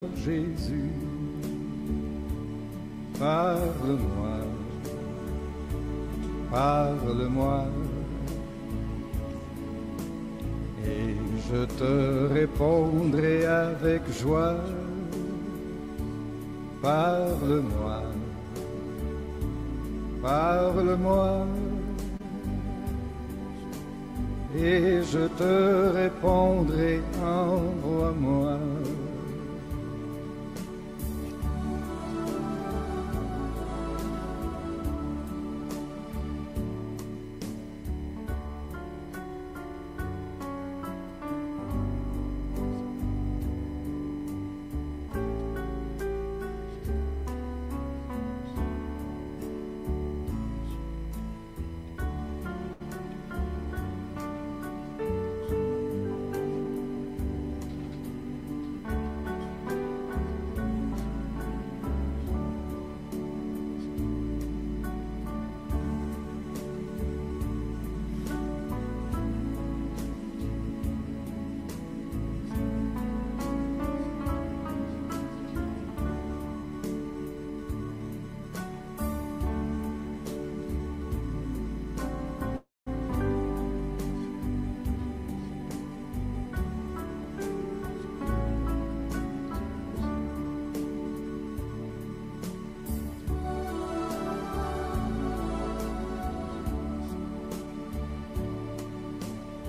Jésus, parle-moi, parle-moi, et je te répondrai avec joie. Parle-moi, parle-moi, et je te répondrai, envoie-moi.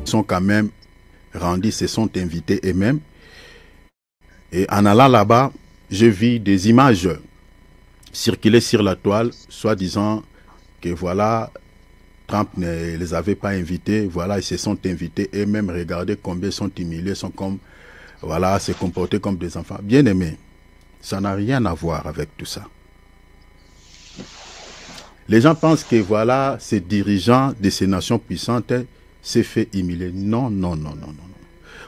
Sont quand même rendus, se sont invités eux-mêmes. Et en allant là-bas, je vis des images circuler sur la toile, soi-disant que voilà, Trump ne les avait pas invités, voilà, ils se sont invités eux-mêmes, regardez combien ils sont humiliés, sont comme, voilà, se comporter comme des enfants. Bien aimés, ça n'a rien à voir avec tout ça. Les gens pensent que voilà, ces dirigeants de ces nations puissantes s'est fait humilier. Non, non, non, non, non.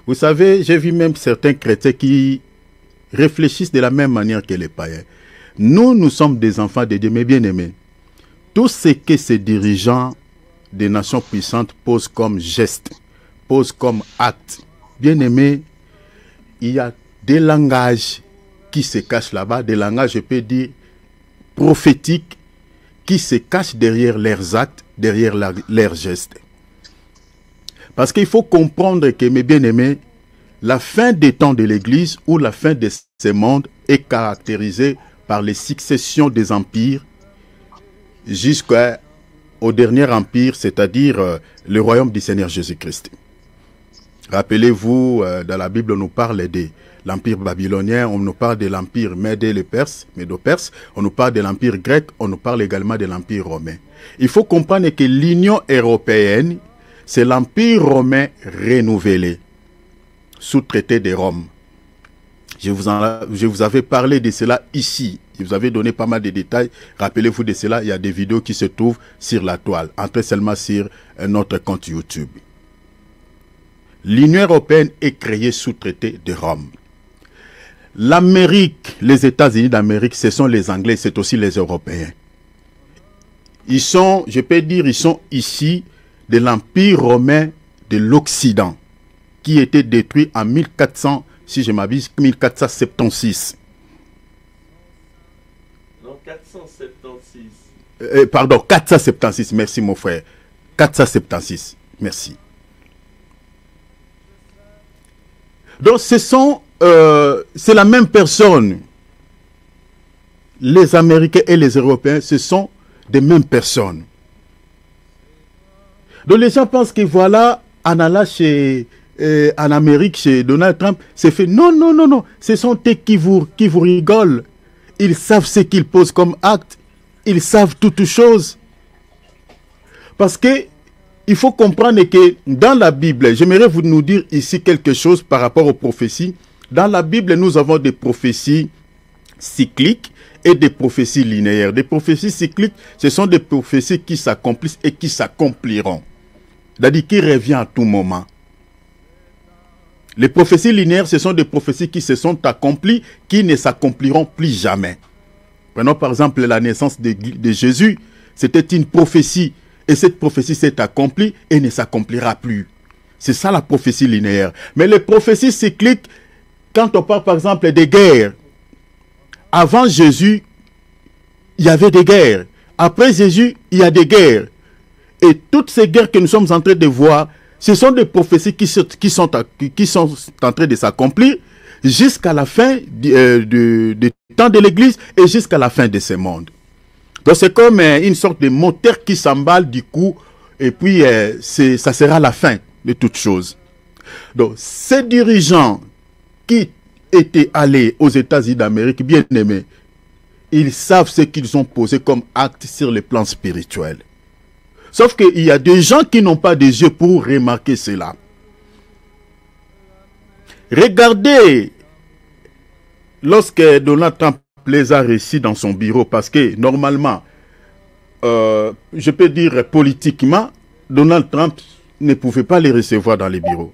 Vous savez, j'ai vu même certains chrétiens qui réfléchissent de la même manière que les païens. Nous sommes des enfants de Dieu, mais bien aimés. Tout ce que ces dirigeants des nations puissantes posent comme geste, posent comme acte, bien aimés, il y a des langages qui se cachent là-bas, des langages, je peux dire, prophétiques, qui se cachent derrière leurs actes, derrière leurs gestes. Parce qu'il faut comprendre que, mes bien-aimés, la fin des temps de l'Église ou la fin de ce monde est caractérisée par les successions des empires jusqu'au dernier empire, c'est-à-dire le royaume du Seigneur Jésus-Christ. Rappelez-vous, dans la Bible, on nous parle de l'empire babylonien, on nous parle de l'empire médo-perse, on nous parle de l'empire grec, on nous parle également de l'empire romain. Il faut comprendre que l'Union européenne, c'est l'Empire romain renouvelé, sous traité de Rome. Je vous avais parlé de cela ici. Je vous avais donné pas mal de détails. Rappelez-vous de cela, il y a des vidéos qui se trouvent sur la toile. Entrez seulement sur notre compte YouTube. L'Union européenne est créée sous traité de Rome. L'Amérique, les États-Unis d'Amérique, ce sont les Anglais, c'est aussi les Européens. Ils sont, je peux dire, ils sont ici de l'Empire romain de l'Occident, qui était détruit en 1400, si je m'abuse, 1476. Non, 476. Pardon, 476, merci mon frère. 476, merci. Donc c'est la même personne. Les Américains et les Européens, ce sont des mêmes personnes. Donc les gens pensent que voilà, en allant en Amérique, chez Donald Trump, c'est fait. Non, non, non, non. Ce sont eux qui vous rigolent. Ils savent ce qu'ils posent comme acte. Ils savent toutes choses. Parce que il faut comprendre que dans la Bible, j'aimerais vous nous dire ici quelque chose par rapport aux prophéties. Dans la Bible, nous avons des prophéties cycliques et des prophéties linéaires. Des prophéties cycliques, ce sont des prophéties qui s'accomplissent et qui s'accompliront. C'est-à-dire qui revient à tout moment. Les prophéties linéaires, ce sont des prophéties qui se sont accomplies, qui ne s'accompliront plus jamais. Prenons par exemple la naissance de Jésus. C'était une prophétie. Et cette prophétie s'est accomplie et ne s'accomplira plus. C'est ça la prophétie linéaire. Mais les prophéties cycliques, quand on parle par exemple des guerres, avant Jésus, il y avait des guerres. Après Jésus, il y a des guerres. Et toutes ces guerres que nous sommes en train de voir, ce sont des prophéties qui sont en train de s'accomplir jusqu'à la fin du temps de l'Église et jusqu'à la fin de ce monde. Donc c'est comme une sorte de moteur qui s'emballe du coup, et puis ça sera la fin de toute chose. Donc ces dirigeants qui étaient allés aux États-Unis d'Amérique, bien aimés, ils savent ce qu'ils ont posé comme acte sur le plan spirituel. Sauf qu'il y a des gens qui n'ont pas des yeux pour remarquer cela. Regardez, lorsque Donald Trump les a reçus dans son bureau, parce que normalement, je peux dire politiquement, Donald Trump ne pouvait pas les recevoir dans les bureaux.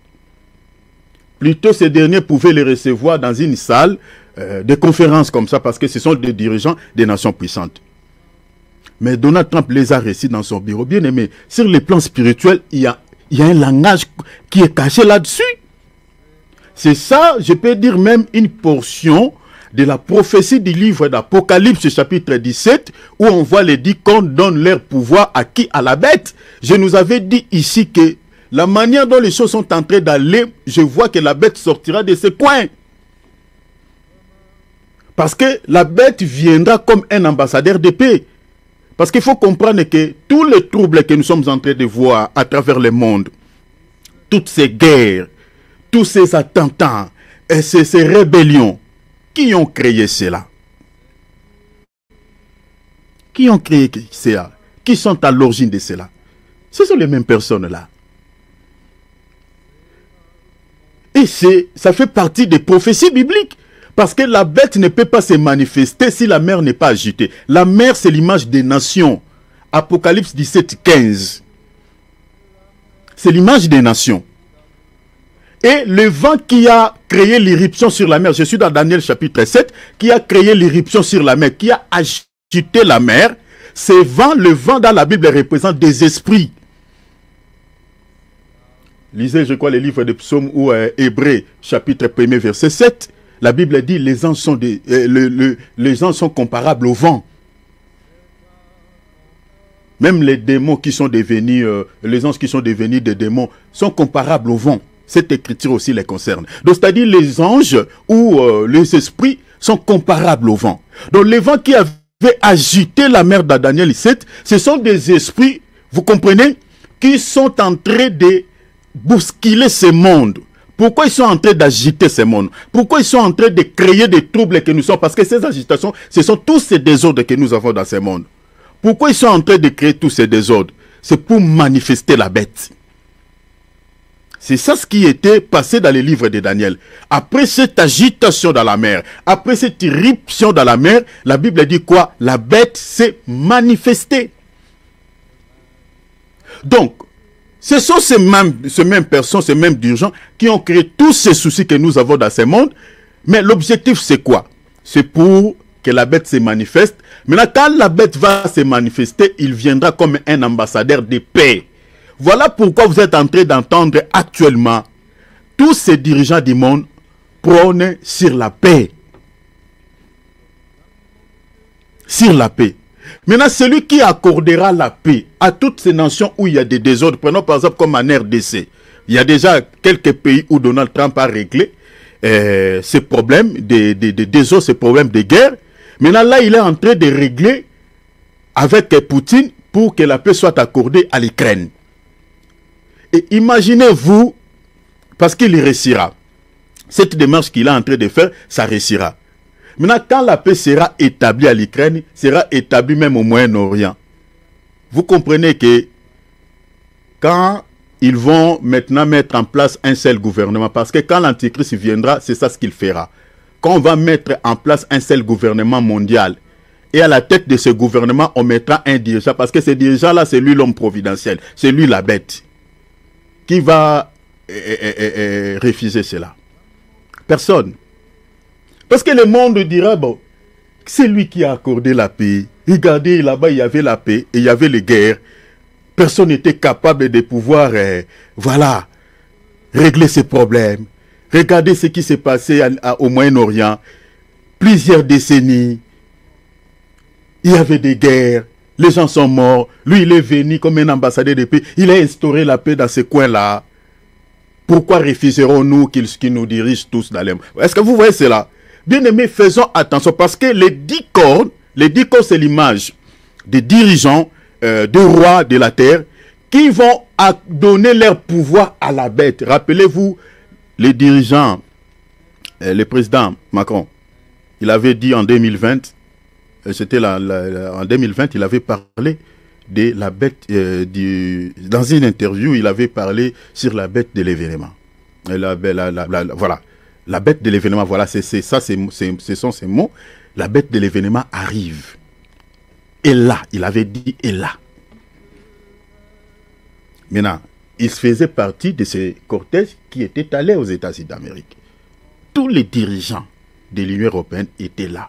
Plutôt, ces derniers pouvaient les recevoir dans une salle de conférence comme ça, parce que ce sont des dirigeants des nations puissantes. Mais Donald Trump les a reçus dans son bureau. Bien aimé, sur le plan spirituel, il y a un langage qui est caché là-dessus. C'est ça, je peux dire même une portion de la prophétie du livre d'Apocalypse, chapitre 17, où on voit les 10 qu'on donne leur pouvoir à qui? À la bête. Je nous avais dit ici que la manière dont les choses sont en train d'aller, je vois que la bête sortira de ce coin. Parce que la bête viendra comme un ambassadeur de paix. Parce qu'il faut comprendre que tous les troubles que nous sommes en train de voir à travers le monde, toutes ces guerres, tous ces attentats, et ces rébellions, qui ont créé cela? Qui ont créé cela? Qui sont à l'origine de cela? Ce sont les mêmes personnes-là. Et ça fait partie des prophéties bibliques. Parce que la bête ne peut pas se manifester si la mer n'est pas agitée. La mer, c'est l'image des nations. Apocalypse 17, 15. C'est l'image des nations. Et le vent qui a créé l'irruption sur la mer, je suis dans Daniel chapitre 7, qui a créé l'irruption sur la mer, qui a agité la mer, le vent dans la Bible représente des esprits. Lisez, je crois, les livres de Psaumes ou Hébreux, chapitre 1er, verset 7. La Bible dit les anges sont, les anges sont comparables au vent. Même les démons qui sont devenus, les anges qui sont devenus des démons sont comparables au vent. Cette écriture aussi les concerne. Donc, c'est-à-dire les anges ou les esprits sont comparables au vent. Donc, les vents qui avaient agité la mer dans Daniel 7, ce sont des esprits, vous comprenez, qui sont en train de bousculer ce monde. Pourquoi ils sont en train d'agiter ce monde? Pourquoi ils sont en train de créer des troubles que nous sommes? Parce que ces agitations, ce sont tous ces désordres que nous avons dans ce monde. Pourquoi ils sont en train de créer tous ces désordres? C'est pour manifester la bête. C'est ça ce qui était passé dans les livres de Daniel. Après cette agitation dans la mer, après cette irruption dans la mer, la Bible dit quoi? La bête s'est manifestée. Donc, ce sont ces mêmes personnes, ces mêmes dirigeants qui ont créé tous ces soucis que nous avons dans ce monde. Mais l'objectif, c'est quoi? C'est pour que la bête se manifeste. Maintenant, quand la bête va se manifester, il viendra comme un ambassadeur de paix. Voilà pourquoi vous êtes en train d'entendre actuellement tous ces dirigeants du monde prônent sur la paix. Sur la paix. Maintenant, celui qui accordera la paix à toutes ces nations où il y a des désordres, prenons par exemple comme en RDC, il y a déjà quelques pays où Donald Trump a réglé ces problèmes de désordres, ces problèmes de guerre. Maintenant, là, il est en train de régler avec Poutine pour que la paix soit accordée à l'Ukraine. Et imaginez-vous, parce qu'il réussira, cette démarche qu'il est en train de faire, ça réussira. Maintenant, quand la paix sera établie à l'Ukraine, sera établie même au Moyen-Orient. Vous comprenez que quand ils vont maintenant mettre en place un seul gouvernement, parce que quand l'Antichrist viendra, c'est ça ce qu'il fera. Quand on va mettre en place un seul gouvernement mondial, et à la tête de ce gouvernement, on mettra un dirigeant, parce que ce dirigeant-là, c'est lui l'homme providentiel, c'est lui la bête. Qui va refuser cela? Personne. Parce que le monde dira, bon, c'est lui qui a accordé la paix. Regardez, là-bas, il y avait la paix et il y avait les guerres. Personne n'était capable de pouvoir, voilà, régler ces problèmes. Regardez ce qui s'est passé au Moyen-Orient. Plusieurs décennies. Il y avait des guerres. Les gens sont morts. Lui, il est venu comme un ambassadeur de paix. Il a instauré la paix dans ce coin-là. Pourquoi refuserons-nous qu'il nous dirige tous dans les... Est-ce que vous voyez cela? Bien aimés, faisons attention parce que les 10 cornes, c'est l'image des dirigeants, de rois de la terre qui vont donner leur pouvoir à la bête. Rappelez-vous, les dirigeants, le président Macron, il avait dit en 2020, en 2020, il avait parlé de la bête, dans une interview, il avait parlé sur la bête de l'événement. Voilà, la bête de l'événement, voilà, ce sont ces mots. La bête de l'événement arrive. Et là, il avait dit, et là. Maintenant, il faisait partie de ces cortèges qui étaient allés aux États-Unis d'Amérique. Tous les dirigeants de l'Union européenne étaient là.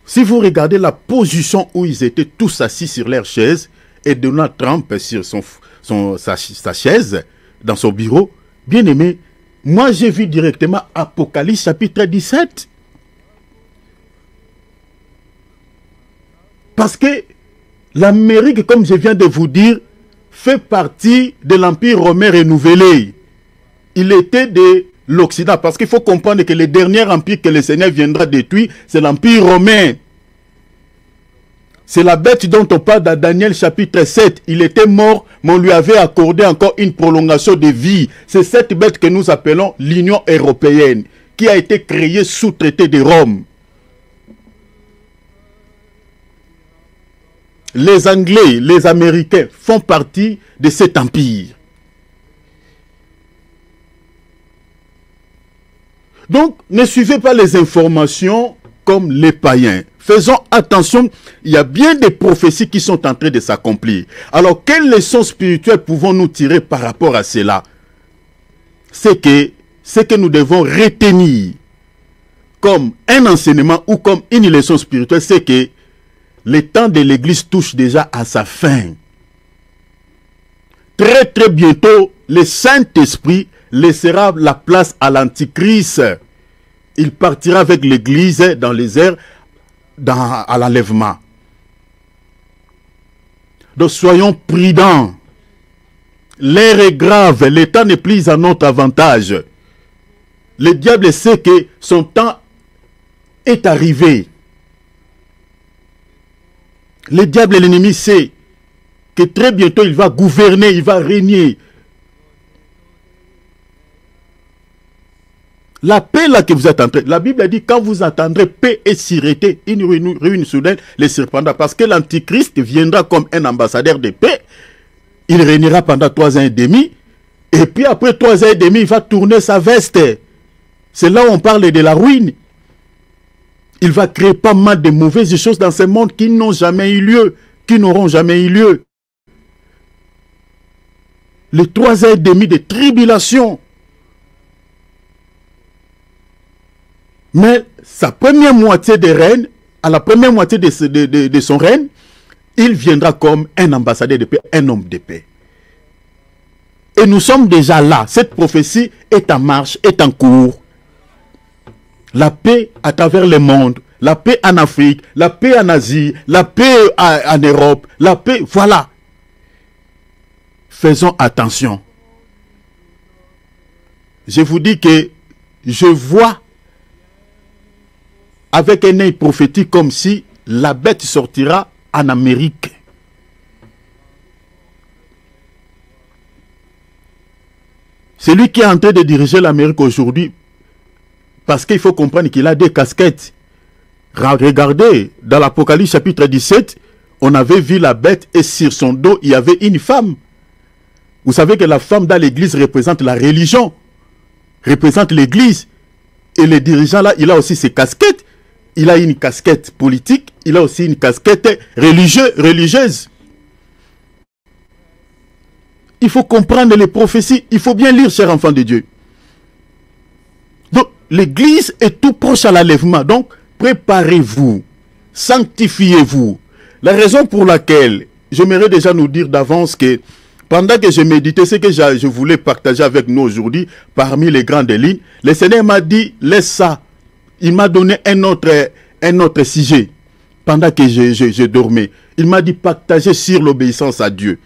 Si vous regardez la position où ils étaient tous assis sur leur chaise et Donald Trump sur sa chaise, dans son bureau, bien aimé, moi j'ai vu directement Apocalypse chapitre 17. Parce que l'Amérique, comme je viens de vous dire, fait partie de l'Empire romain renouvelé. Il était de l'Occident. Parce qu'il faut comprendre que le dernier empire que le Seigneur viendra détruire, c'est l'Empire romain. C'est la bête dont on parle dans Daniel chapitre 7. Il était mort, mais on lui avait accordé encore une prolongation de vie. C'est cette bête que nous appelons l'Union européenne, qui a été créée sous traité de Rome. Les Anglais, les Américains font partie de cet empire. Donc, ne suivez pas les informations comme les païens. Faisons attention, il y a bien des prophéties qui sont en train de s'accomplir. Alors, quelles leçons spirituelles pouvons-nous tirer par rapport à cela? C'est que ce que nous devons retenir comme un enseignement ou comme une leçon spirituelle, c'est que le temps de l'Église touche déjà à sa fin. Très très bientôt, le Saint-Esprit laissera la place à l'Antichrist. Il partira avec l'Église dans les airs à l'enlèvement. Donc soyons prudents. L'heure est grave, le temps n'est plus à notre avantage. Le diable sait que son temps est arrivé. Le diable et l'ennemi sait que très bientôt il va gouverner, il va régner. La paix là que vous êtes en train, la Bible a dit quand vous entendrez paix et sûreté, une ruine soudaine les surprendra. Parce que l'Antichrist viendra comme un ambassadeur de paix. Il régnera pendant 3 ans et demi. Et puis après 3 ans et demi, il va tourner sa veste. C'est là où on parle de la ruine. Il va créer pas mal de mauvaises choses dans ce monde qui n'ont jamais eu lieu, qui n'auront jamais eu lieu. Les 3 ans et demi de tribulation. Mais sa première moitié de règne, à la première moitié de son règne, il viendra comme un ambassadeur de paix, un homme de paix. Et nous sommes déjà là. Cette prophétie est en marche, est en cours. La paix à travers le monde, la paix en Afrique, la paix en Asie, la paix en Europe, la paix, voilà. Faisons attention. Je vous dis que je vois avec un œil prophétique comme si la bête sortira en Amérique. Celui qui est en train de diriger l'Amérique aujourd'hui, parce qu'il faut comprendre qu'il a des casquettes. Regardez, dans l'Apocalypse chapitre 17, on avait vu la bête et sur son dos, il y avait une femme. Vous savez que la femme dans l'église représente la religion, représente l'église. Et le dirigeant là, il a aussi ses casquettes. Il a une casquette politique, il a aussi une casquette religieuse. Il faut comprendre les prophéties, il faut bien lire, chers enfants de Dieu. Donc, l'église est tout proche à l'enlèvement. Donc, préparez-vous, sanctifiez-vous. La raison pour laquelle, j'aimerais déjà nous dire d'avance que pendant que je méditais, ce que je voulais partager avec nous aujourd'hui, parmi les grandes lignes, le Seigneur m'a dit, laisse ça. Il m'a donné un autre sujet. Pendant que je dormais, il m'a dit, partager sur l'obéissance à Dieu.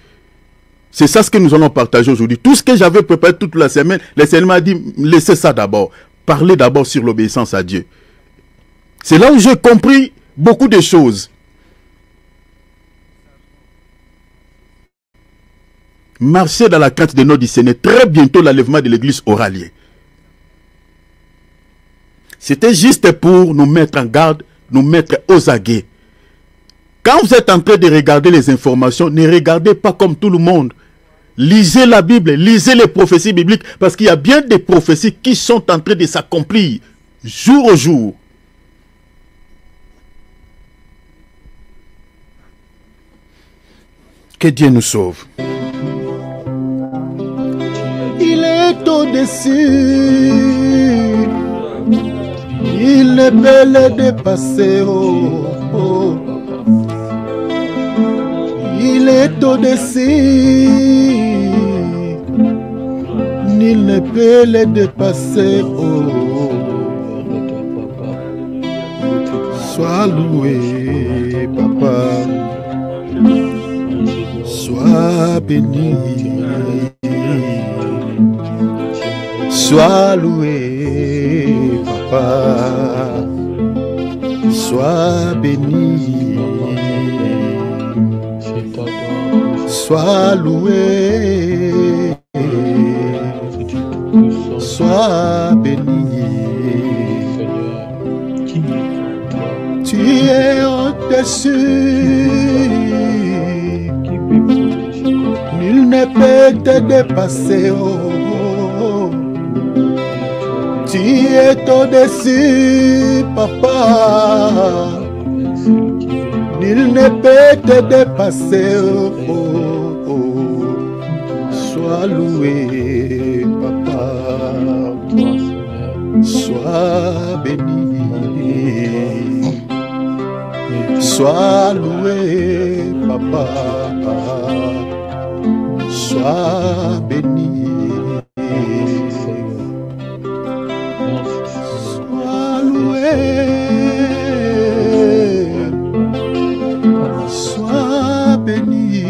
C'est ça ce que nous allons partager aujourd'hui. Tout ce que j'avais préparé toute la semaine, le Seigneur m'a dit, laissez ça d'abord. Parlez d'abord sur l'obéissance à Dieu. C'est là où j'ai compris beaucoup de choses. Marcher dans la crainte de notre Seigneur. Très bientôt, l'enlèvement de l'église aura lieu. C'était juste pour nous mettre en garde, nous mettre aux aguets. Quand vous êtes en train de regarder les informations, ne regardez pas comme tout le monde. Lisez la Bible, lisez les prophéties bibliques, parce qu'il y a bien des prophéties qui sont en train de s'accomplir jour au jour. Que Dieu nous sauve. Il est au-dessus. Il ne peut le dépasser. Oh, oh. Il est au-dessus. Nul ne peut le dépasser. Oh. Sois loué, papa. Sois béni. Sois loué, papa. Sois béni. Sois loué. Sois béni. Tu es au-dessus. Nul ne peut te dépasser. Oh. Tu es au-dessus, papa. Nul ne peut te dépasser. Oh. Sois loué, papa. Sois béni. Sois loué, papa. Sois béni. Sois loué. Sois béni.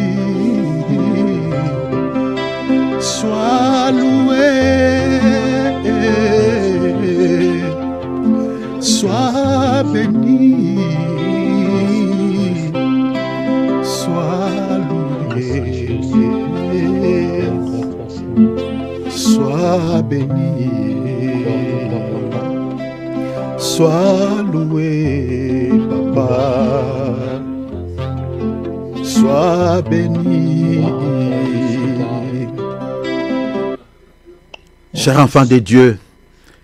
Sois loué. Sois béni. Sois loué. Sois béni. Sois loué, papa. Sois béni. Chers enfants de Dieu,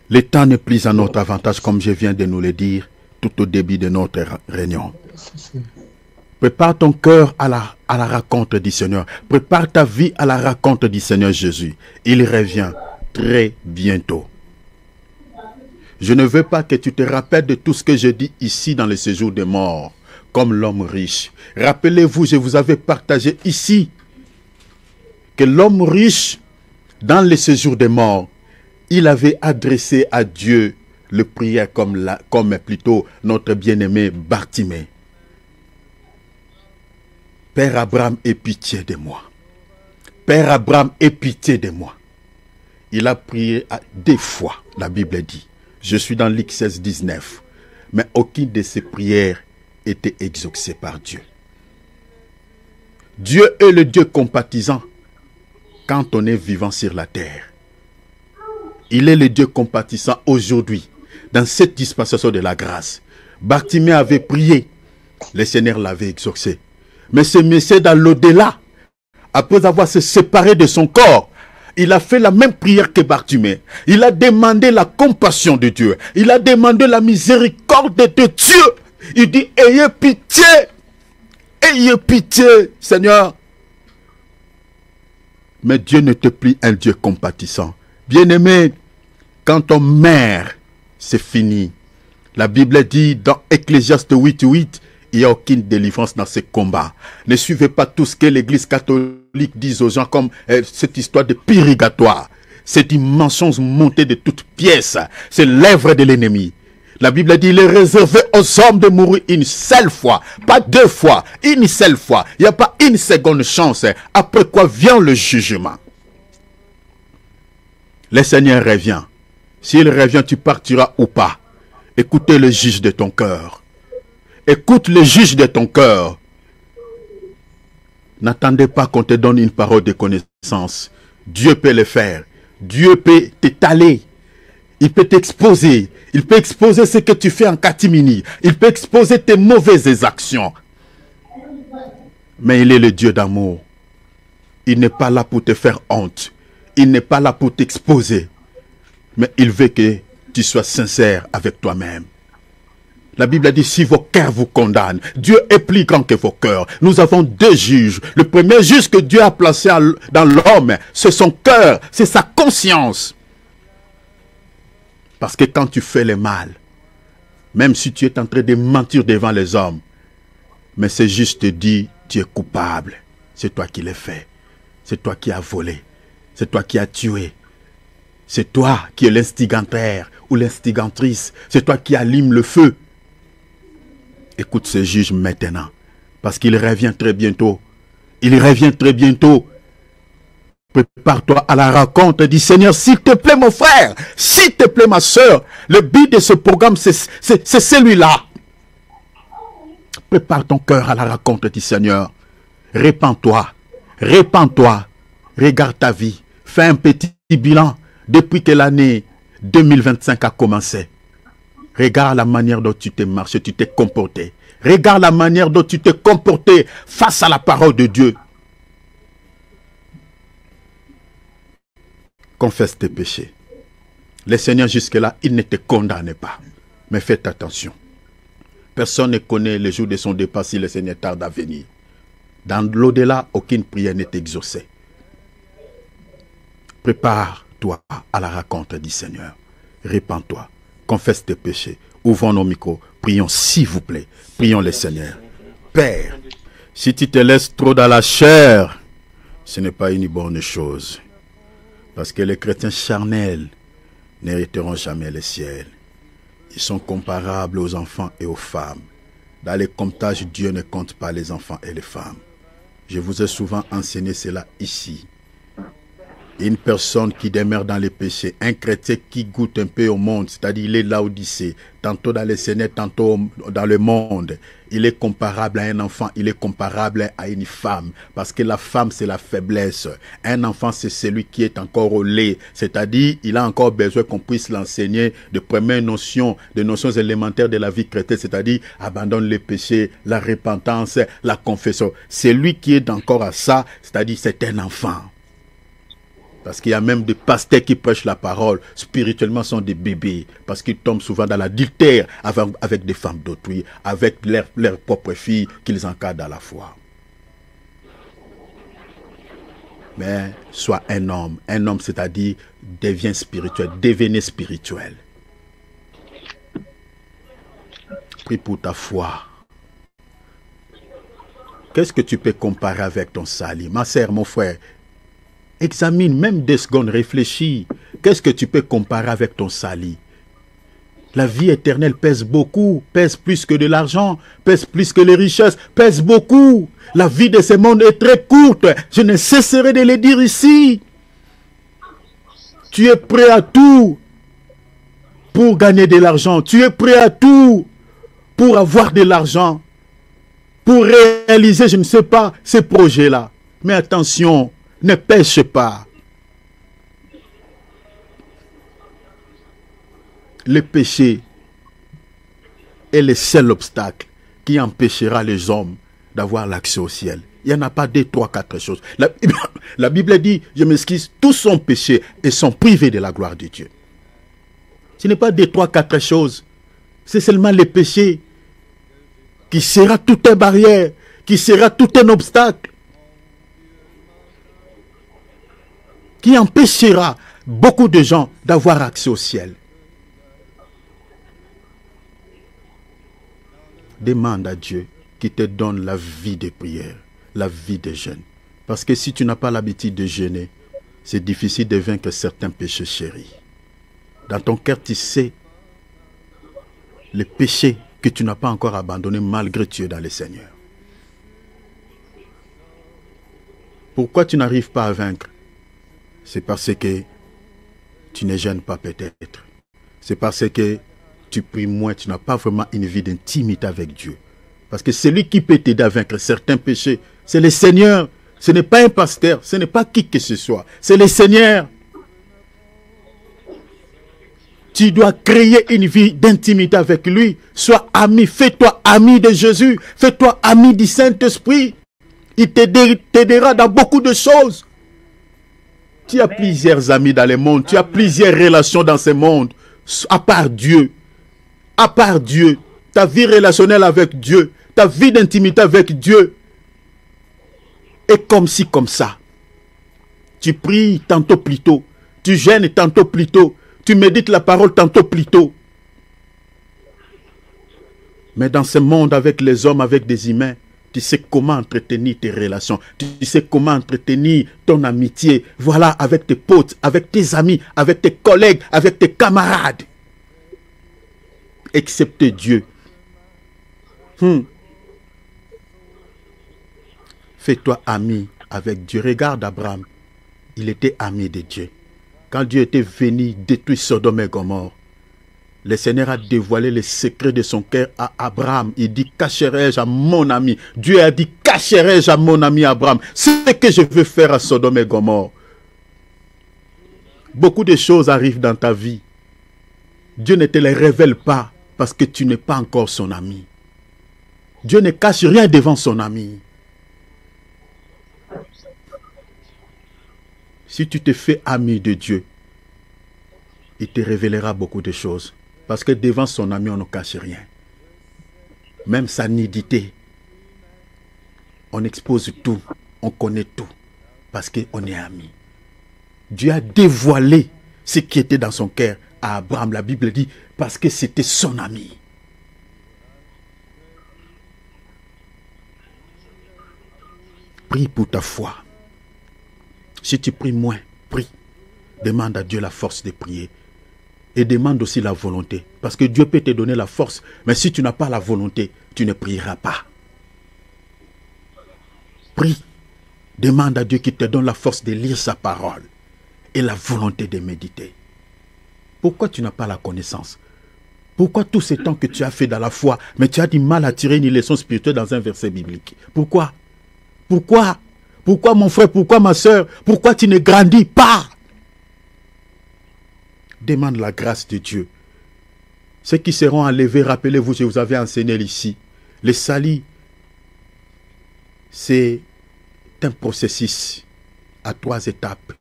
le temps n'est plus à notre avantage, comme je viens de nous le dire tout au début de notre réunion. Prépare ton cœur à la rencontre du Seigneur. Prépare ta vie à la rencontre du Seigneur Jésus. Il revient très bientôt. Je ne veux pas que tu te rappelles de tout ce que je dis ici dans le séjour des morts, comme l'homme riche. Rappelez-vous, je vous avais partagé ici que l'homme riche, dans le séjour des morts, il avait adressé à Dieu le prière comme plutôt notre bien-aimé Bartimée. Père Abraham, aie pitié de moi. Père Abraham, aie pitié de moi. Il a prié deux fois, la Bible dit. Je suis dans Luc 16, 19. Mais aucune de ses prières était exaucée par Dieu. Dieu est le Dieu compatissant quand on est vivant sur la terre. Il est le Dieu compatissant aujourd'hui, dans cette dispensation de la grâce. Bartimée avait prié, le Seigneur l'avait exaucé. Mais ce monsieur dans l'au-delà, après avoir se séparé de son corps, il a fait la même prière que Bartimée. Il a demandé la compassion de Dieu. Il a demandé la miséricorde de Dieu. Il dit, ayez pitié. Ayez pitié, Seigneur. Mais Dieu n'était plus un Dieu compatissant. Bien-aimé, quand on meurt, c'est fini. La Bible dit dans Ecclésiaste 8:8, Il n'y a aucune délivrance dans ce combat. Ne suivez pas tout ce que l'Église catholique dit aux gens comme cette histoire de purgatoire. C'est une mensonge montée de toutes pièces. C'est l'œuvre de l'ennemi. La Bible dit, il est réservé aux hommes de mourir une seule fois, pas deux fois, une seule fois. Il n'y a pas une seconde chance. Après quoi vient le jugement. Le Seigneur revient. S'il revient, tu partiras ou pas. Écoutez le juge de ton cœur. Écoute le juge de ton cœur. N'attendez pas qu'on te donne une parole de connaissance. Dieu peut le faire. Dieu peut t'étaler. Il peut t'exposer. Il peut exposer ce que tu fais en catimini. Il peut exposer tes mauvaises actions. Mais il est le Dieu d'amour. Il n'est pas là pour te faire honte. Il n'est pas là pour t'exposer. Mais il veut que tu sois sincère avec toi-même. La Bible a dit, si vos cœurs vous condamnent, Dieu est plus grand que vos cœurs. Nous avons deux juges. Le premier juge que Dieu a placé dans l'homme, c'est son cœur, c'est sa conscience. Parce que quand tu fais le mal, même si tu es en train de mentir devant les hommes, mais c'est juste te dit, tu es coupable. C'est toi qui l'as fait. C'est toi qui as volé. C'est toi qui as tué. C'est toi qui es l'instigateur ou l'instigatrice. C'est toi qui allume le feu. Écoute ce juge maintenant. Parce qu'il revient très bientôt. Il revient très bientôt. Prépare-toi à la rencontre du Seigneur. S'il te plaît, mon frère. S'il te plaît, ma soeur. Le but de ce programme, c'est celui-là. Prépare ton cœur à la rencontre du Seigneur. Répands-toi. Répands-toi. Regarde ta vie. Fais un petit bilan depuis que l'année 2025 a commencé. Regarde la manière dont tu t'es marché, tu t'es comporté. Regarde la manière dont tu t'es comporté face à la parole de Dieu. Confesse tes péchés. Le Seigneur jusque-là, il ne te condamne pas. Mais faites attention. Personne ne connaît le jour de son départ si le Seigneur tarde à venir. Dans l'au-delà, aucune prière n'est exaucée. Prépare-toi à la rencontre du Seigneur. Répands-toi. Confesse tes péchés. Ouvrons nos micros. Prions s'il vous plaît. Prions le Seigneur. Père, si tu te laisses trop dans la chair, ce n'est pas une bonne chose. Parce que les chrétiens charnels n'hériteront jamais le ciel. Ils sont comparables aux enfants et aux femmes. Dans les comptages, Dieu ne compte pas les enfants et les femmes. Je vous ai souvent enseigné cela ici. Une personne qui demeure dans les péchés, un chrétien qui goûte un peu au monde, c'est-à-dire il est là où c'est, tantôt dans les Seigneurs, tantôt dans le monde, il est comparable à un enfant, il est comparable à une femme, parce que la femme c'est la faiblesse, un enfant c'est celui qui est encore au lait, c'est-à-dire il a encore besoin qu'on puisse l'enseigner de premières notions, de notions élémentaires de la vie chrétienne, c'est-à-dire abandonne les péchés, la repentance, la confession. Celui qui est encore à ça, c'est-à-dire c'est un enfant. Parce qu'il y a même des pasteurs qui prêchent la parole, spirituellement sont des bébés, parce qu'ils tombent souvent dans l'adultère avec des femmes d'autrui, avec leurs propres filles qu'ils encadrent à la foi. Mais sois un homme c'est-à-dire deviens spirituel, devenez spirituel. Prie pour ta foi. Qu'est-ce que tu peux comparer avec ton salut? Ma sœur, mon frère, examine, même 2 secondes, réfléchis. Qu'est-ce que tu peux comparer avec ton salut? La vie éternelle pèse beaucoup, pèse plus que de l'argent, pèse plus que les richesses, pèse beaucoup. La vie de ce monde est très courte. Je ne cesserai de le dire ici. Tu es prêt à tout pour gagner de l'argent. Tu es prêt à tout pour avoir de l'argent, pour réaliser, je ne sais pas, ces projets-là. Mais attention, ne pêche pas. Le péché est le seul obstacle qui empêchera les hommes d'avoir l'accès au ciel. Il n'y en a pas 2, 3, 4 choses. La Bible dit, je m'excuse, tous sont péchés et sont privés de la gloire de Dieu. Ce n'est pas 2, 3, 4 choses. C'est seulement le péché qui sera toute une barrière, qui sera tout un obstacle, qui empêchera beaucoup de gens d'avoir accès au ciel. Demande à Dieu qui te donne la vie de prière, la vie de jeûne. Parce que si tu n'as pas l'habitude de jeûner, c'est difficile de vaincre certains péchés chéris. Dans ton cœur, tu sais les péchés que tu n'as pas encore abandonnés malgré tu es dans le Seigneur. Pourquoi tu n'arrives pas à vaincre? C'est parce que tu ne jeûnes pas peut-être. C'est parce que tu pries moins, tu n'as pas vraiment une vie d'intimité avec Dieu. Parce que celui qui peut t'aider à vaincre certains péchés, c'est le Seigneur. Ce n'est pas un pasteur, ce n'est pas qui que ce soit. C'est le Seigneur. Tu dois créer une vie d'intimité avec lui. Sois ami, fais-toi ami de Jésus. Fais-toi ami du Saint-Esprit. Il t'aidera dans beaucoup de choses. Tu as plusieurs amis dans le monde. Tu as plusieurs relations dans ce monde. À part Dieu. À part Dieu. Ta vie relationnelle avec Dieu. Ta vie d'intimité avec Dieu. Et comme ci, comme ça. Tu pries tantôt plus tôt. Tu jeûnes tantôt plus tôt. Tu médites la parole tantôt plus tôt. Mais dans ce monde avec les hommes, avec des humains, tu sais comment entretenir tes relations. Tu sais comment entretenir ton amitié. Voilà, avec tes potes, avec tes amis, avec tes collègues, avec tes camarades. Excepté Dieu. Fais-toi ami avec Dieu. Regarde Abraham. Il était ami de Dieu. Quand Dieu était venu détruire Sodome et Gomorrhe, le Seigneur a dévoilé les secrets de son cœur à Abraham. Il dit, cacherai-je à mon ami? Dieu a dit, cacherai-je à mon ami Abraham ce que je veux faire à Sodome et Gomorrhe? Beaucoup de choses arrivent dans ta vie. Dieu ne te les révèle pas parce que tu n'es pas encore son ami. Dieu ne cache rien devant son ami. Si tu te fais ami de Dieu, il te révélera beaucoup de choses. Parce que devant son ami, on ne cache rien. Même sa nudité. On expose tout. On connaît tout. Parce qu'on est amis. Dieu a dévoilé ce qui était dans son cœur à Abraham. La Bible dit, parce que c'était son ami. Prie pour ta foi. Si tu pries moins, prie. Demande à Dieu la force de prier. Et demande aussi la volonté. Parce que Dieu peut te donner la force. Mais si tu n'as pas la volonté, tu ne prieras pas. Prie. Demande à Dieu qu'il te donne la force de lire sa parole. Et la volonté de méditer. Pourquoi tu n'as pas la connaissance? Pourquoi tout ce temps que tu as fait dans la foi, mais tu as du mal à tirer une leçon spirituelle dans un verset biblique? Pourquoi? Pourquoi? Pourquoi mon frère? Pourquoi ma soeur? Pourquoi tu ne grandis pas? Demande la grâce de Dieu. Ceux qui seront enlevés, rappelez-vous, je vous avais enseigné ici. Le salut, c'est un processus à 3 étapes.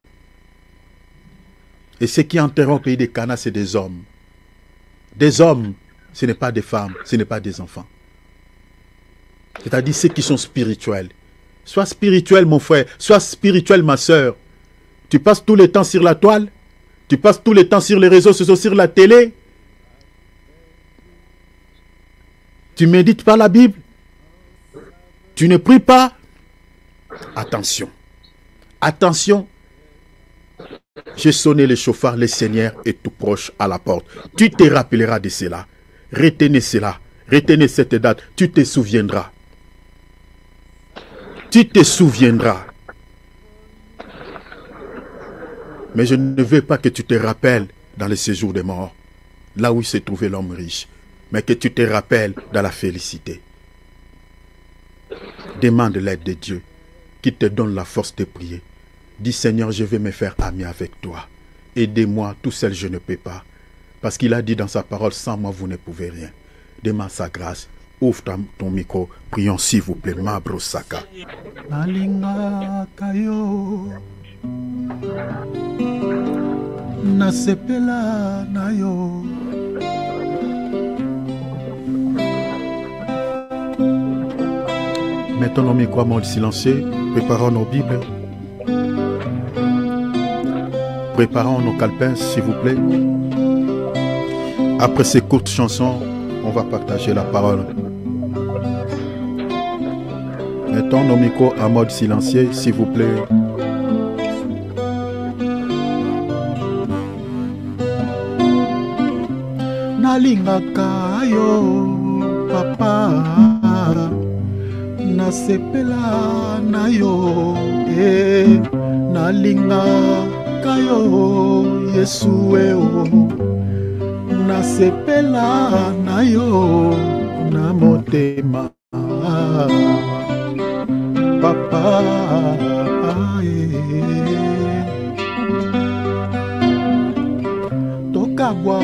Et ceux qui entreront au pays de Cana, c'est des hommes. Des hommes, ce n'est pas des femmes, ce n'est pas des enfants. C'est-à-dire ceux qui sont spirituels. Sois spirituel, mon frère. Sois spirituel, ma soeur. Tu passes tout le temps sur la toile. Tu passes tout le temps sur les réseaux sociaux, sur la télé. Tu ne médites pas la Bible. Tu ne pries pas. Attention. Attention. J'ai sonné le chauffard, le Seigneur est tout proche à la porte. Tu te rappelleras de cela. Retenez cela. Retenez cette date. Tu te souviendras. Tu te souviendras. Mais je ne veux pas que tu te rappelles dans le séjour des morts, là où se trouvait l'homme riche, mais que tu te rappelles dans la félicité. Demande l'aide de Dieu, qui te donne la force de prier. Dis, Seigneur, je vais me faire ami avec toi. Aidez-moi, tout seul je ne peux pas. Parce qu'il a dit dans sa parole, sans moi vous ne pouvez rien. Demande sa grâce. Ouvre ton micro. Prions s'il vous plaît. Mabro Saka. Nalinga kayo nasepela nayo Mettons nos micros à mode silencieux. Préparons nos Bibles. Préparons nos calepins, s'il vous plaît. Après ces courtes chansons, on va partager la parole. Mettons nos micros en mode silencieux, s'il vous plaît. Nalingaka yo papa, nasepela na yo, nalingaka yo Yesu nasepela na yo na motema papa tokabwa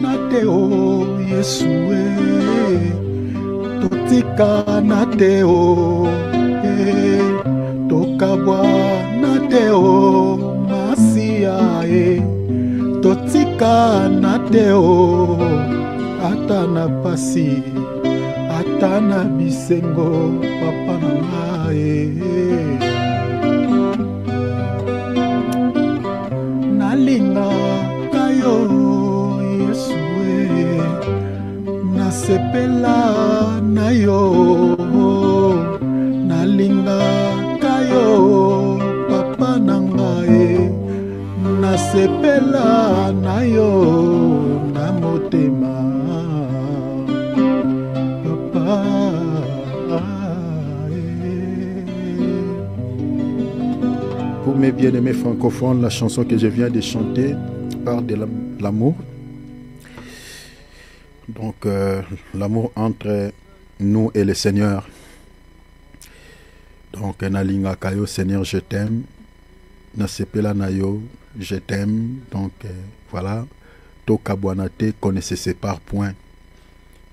na teo Yesu totika na teo tokabwa na teo Masia totika na teo ata na pasi ata na bisengo papa na ngai nalinga kayo Yesu nasepela na yo nalinga kayo papa na ngai nasepela na yo na motema papa. Pour mes bien-aimés francophones, la chanson que je viens de chanter parle de l'amour. Donc l'amour entre nous et le Seigneur. Donc nalinga kayo Seigneur, je t'aime. Nasepela nayo, je t'aime. Donc voilà. Tokabwanate, qu'on ne se sépare point.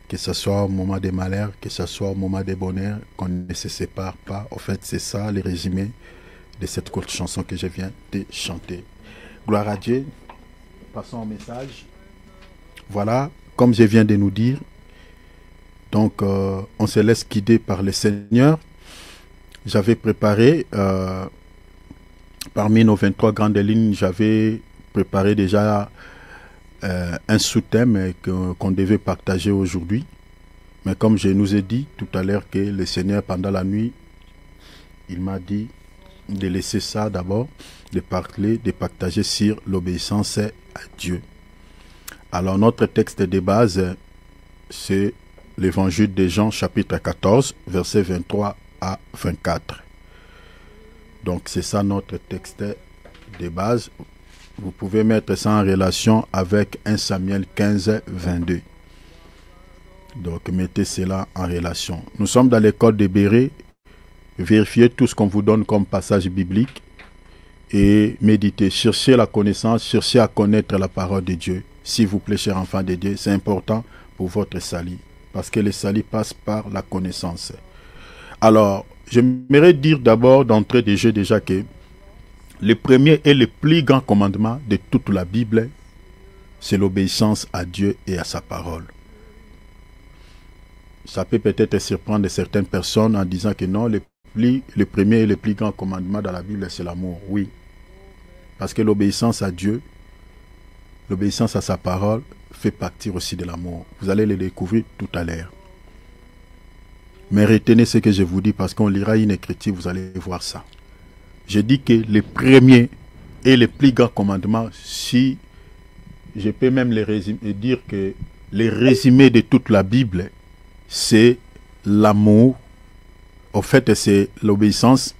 Que ce soit au moment des malheurs, que ce soit au moment des bonheurs, qu'on ne se sépare pas. En fait, c'est ça le résumé de cette courte chanson que je viens de chanter. Gloire à Dieu. Passons au message. Voilà, comme je viens de nous dire, donc on se laisse guider par le Seigneur. J'avais préparé, parmi nos 23 grandes lignes, j'avais préparé déjà un sous-thème qu'on devait partager aujourd'hui. Mais comme je nous ai dit tout à l'heure que le Seigneur, pendant la nuit, il m'a dit de laisser ça d'abord, de parler, de partager sur l'obéissance à Dieu. Alors notre texte de base, c'est l'évangile de Jean chapitre 14, versets 23 à 24. Donc c'est ça notre texte de base. Vous pouvez mettre ça en relation avec 1 Samuel 15, 22. Donc mettez cela en relation. Nous sommes dans l'école de Béret. Vérifiez tout ce qu'on vous donne comme passage biblique et méditez. Cherchez la connaissance, cherchez à connaître la parole de Dieu. S'il vous plaît, chers enfants de Dieu, c'est important pour votre salut. Parce que le salut passe par la connaissance. Alors, j'aimerais dire d'abord, d'entrée de jeu déjà que le premier et le plus grand commandement de toute la Bible, c'est l'obéissance à Dieu et à sa parole. Ça peut peut-être surprendre certaines personnes en disant que non, le premier et le plus grand commandement dans la Bible, c'est l'amour. Oui. Parce que l'obéissance à Dieu, l'obéissance à sa parole, fait partie aussi de l'amour. Vous allez le découvrir tout à l'heure. Mais retenez ce que je vous dis parce qu'on lira une écriture, vous allez voir ça. Je dis que le premier et le plus grand commandement, si je peux même dire que le résumé de toute la Bible, c'est l'amour. En fait, c'est l'obéissance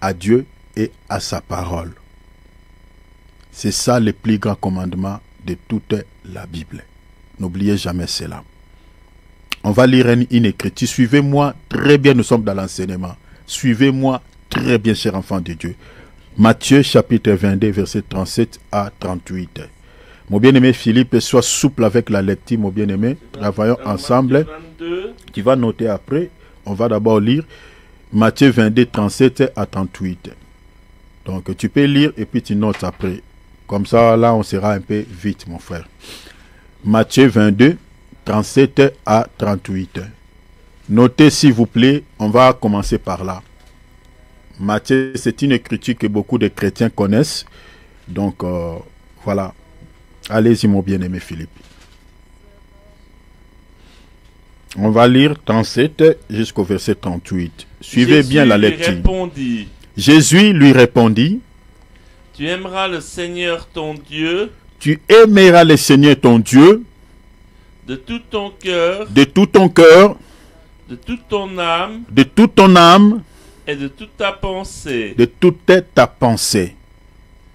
à Dieu et à sa parole. C'est ça le plus grand commandement de toute la Bible. N'oubliez jamais cela. On va lire une écriture. Suivez-moi très bien, nous sommes dans l'enseignement. Suivez-moi très bien, chers enfants de Dieu. Matthieu chapitre 22, verset 37 à 38. Mon bien-aimé Philippe, sois souple avec la lecture, mon bien-aimé. Travaillons ensemble. Tu vas noter après. On va d'abord lire Matthieu 22, 37 à 38. Donc tu peux lire et puis tu notes après. Comme ça, là, on sera un peu vite, mon frère. Matthieu 22, 37 à 38. Notez, s'il vous plaît, on va commencer par là. Matthieu, c'est une écriture que beaucoup de chrétiens connaissent. Donc, voilà. Allez-y, mon bien-aimé Philippe. On va lire 37 jusqu'au verset 38. Suivez Jésus bien la lui lecture. répondit, Jésus lui répondit, tu aimeras le Seigneur ton Dieu tu aimeras le Seigneur ton Dieu de tout ton cœur, de tout ton cœur, de toute ton âme de toute ton âme, et de toute ta pensée. de toute ta pensée.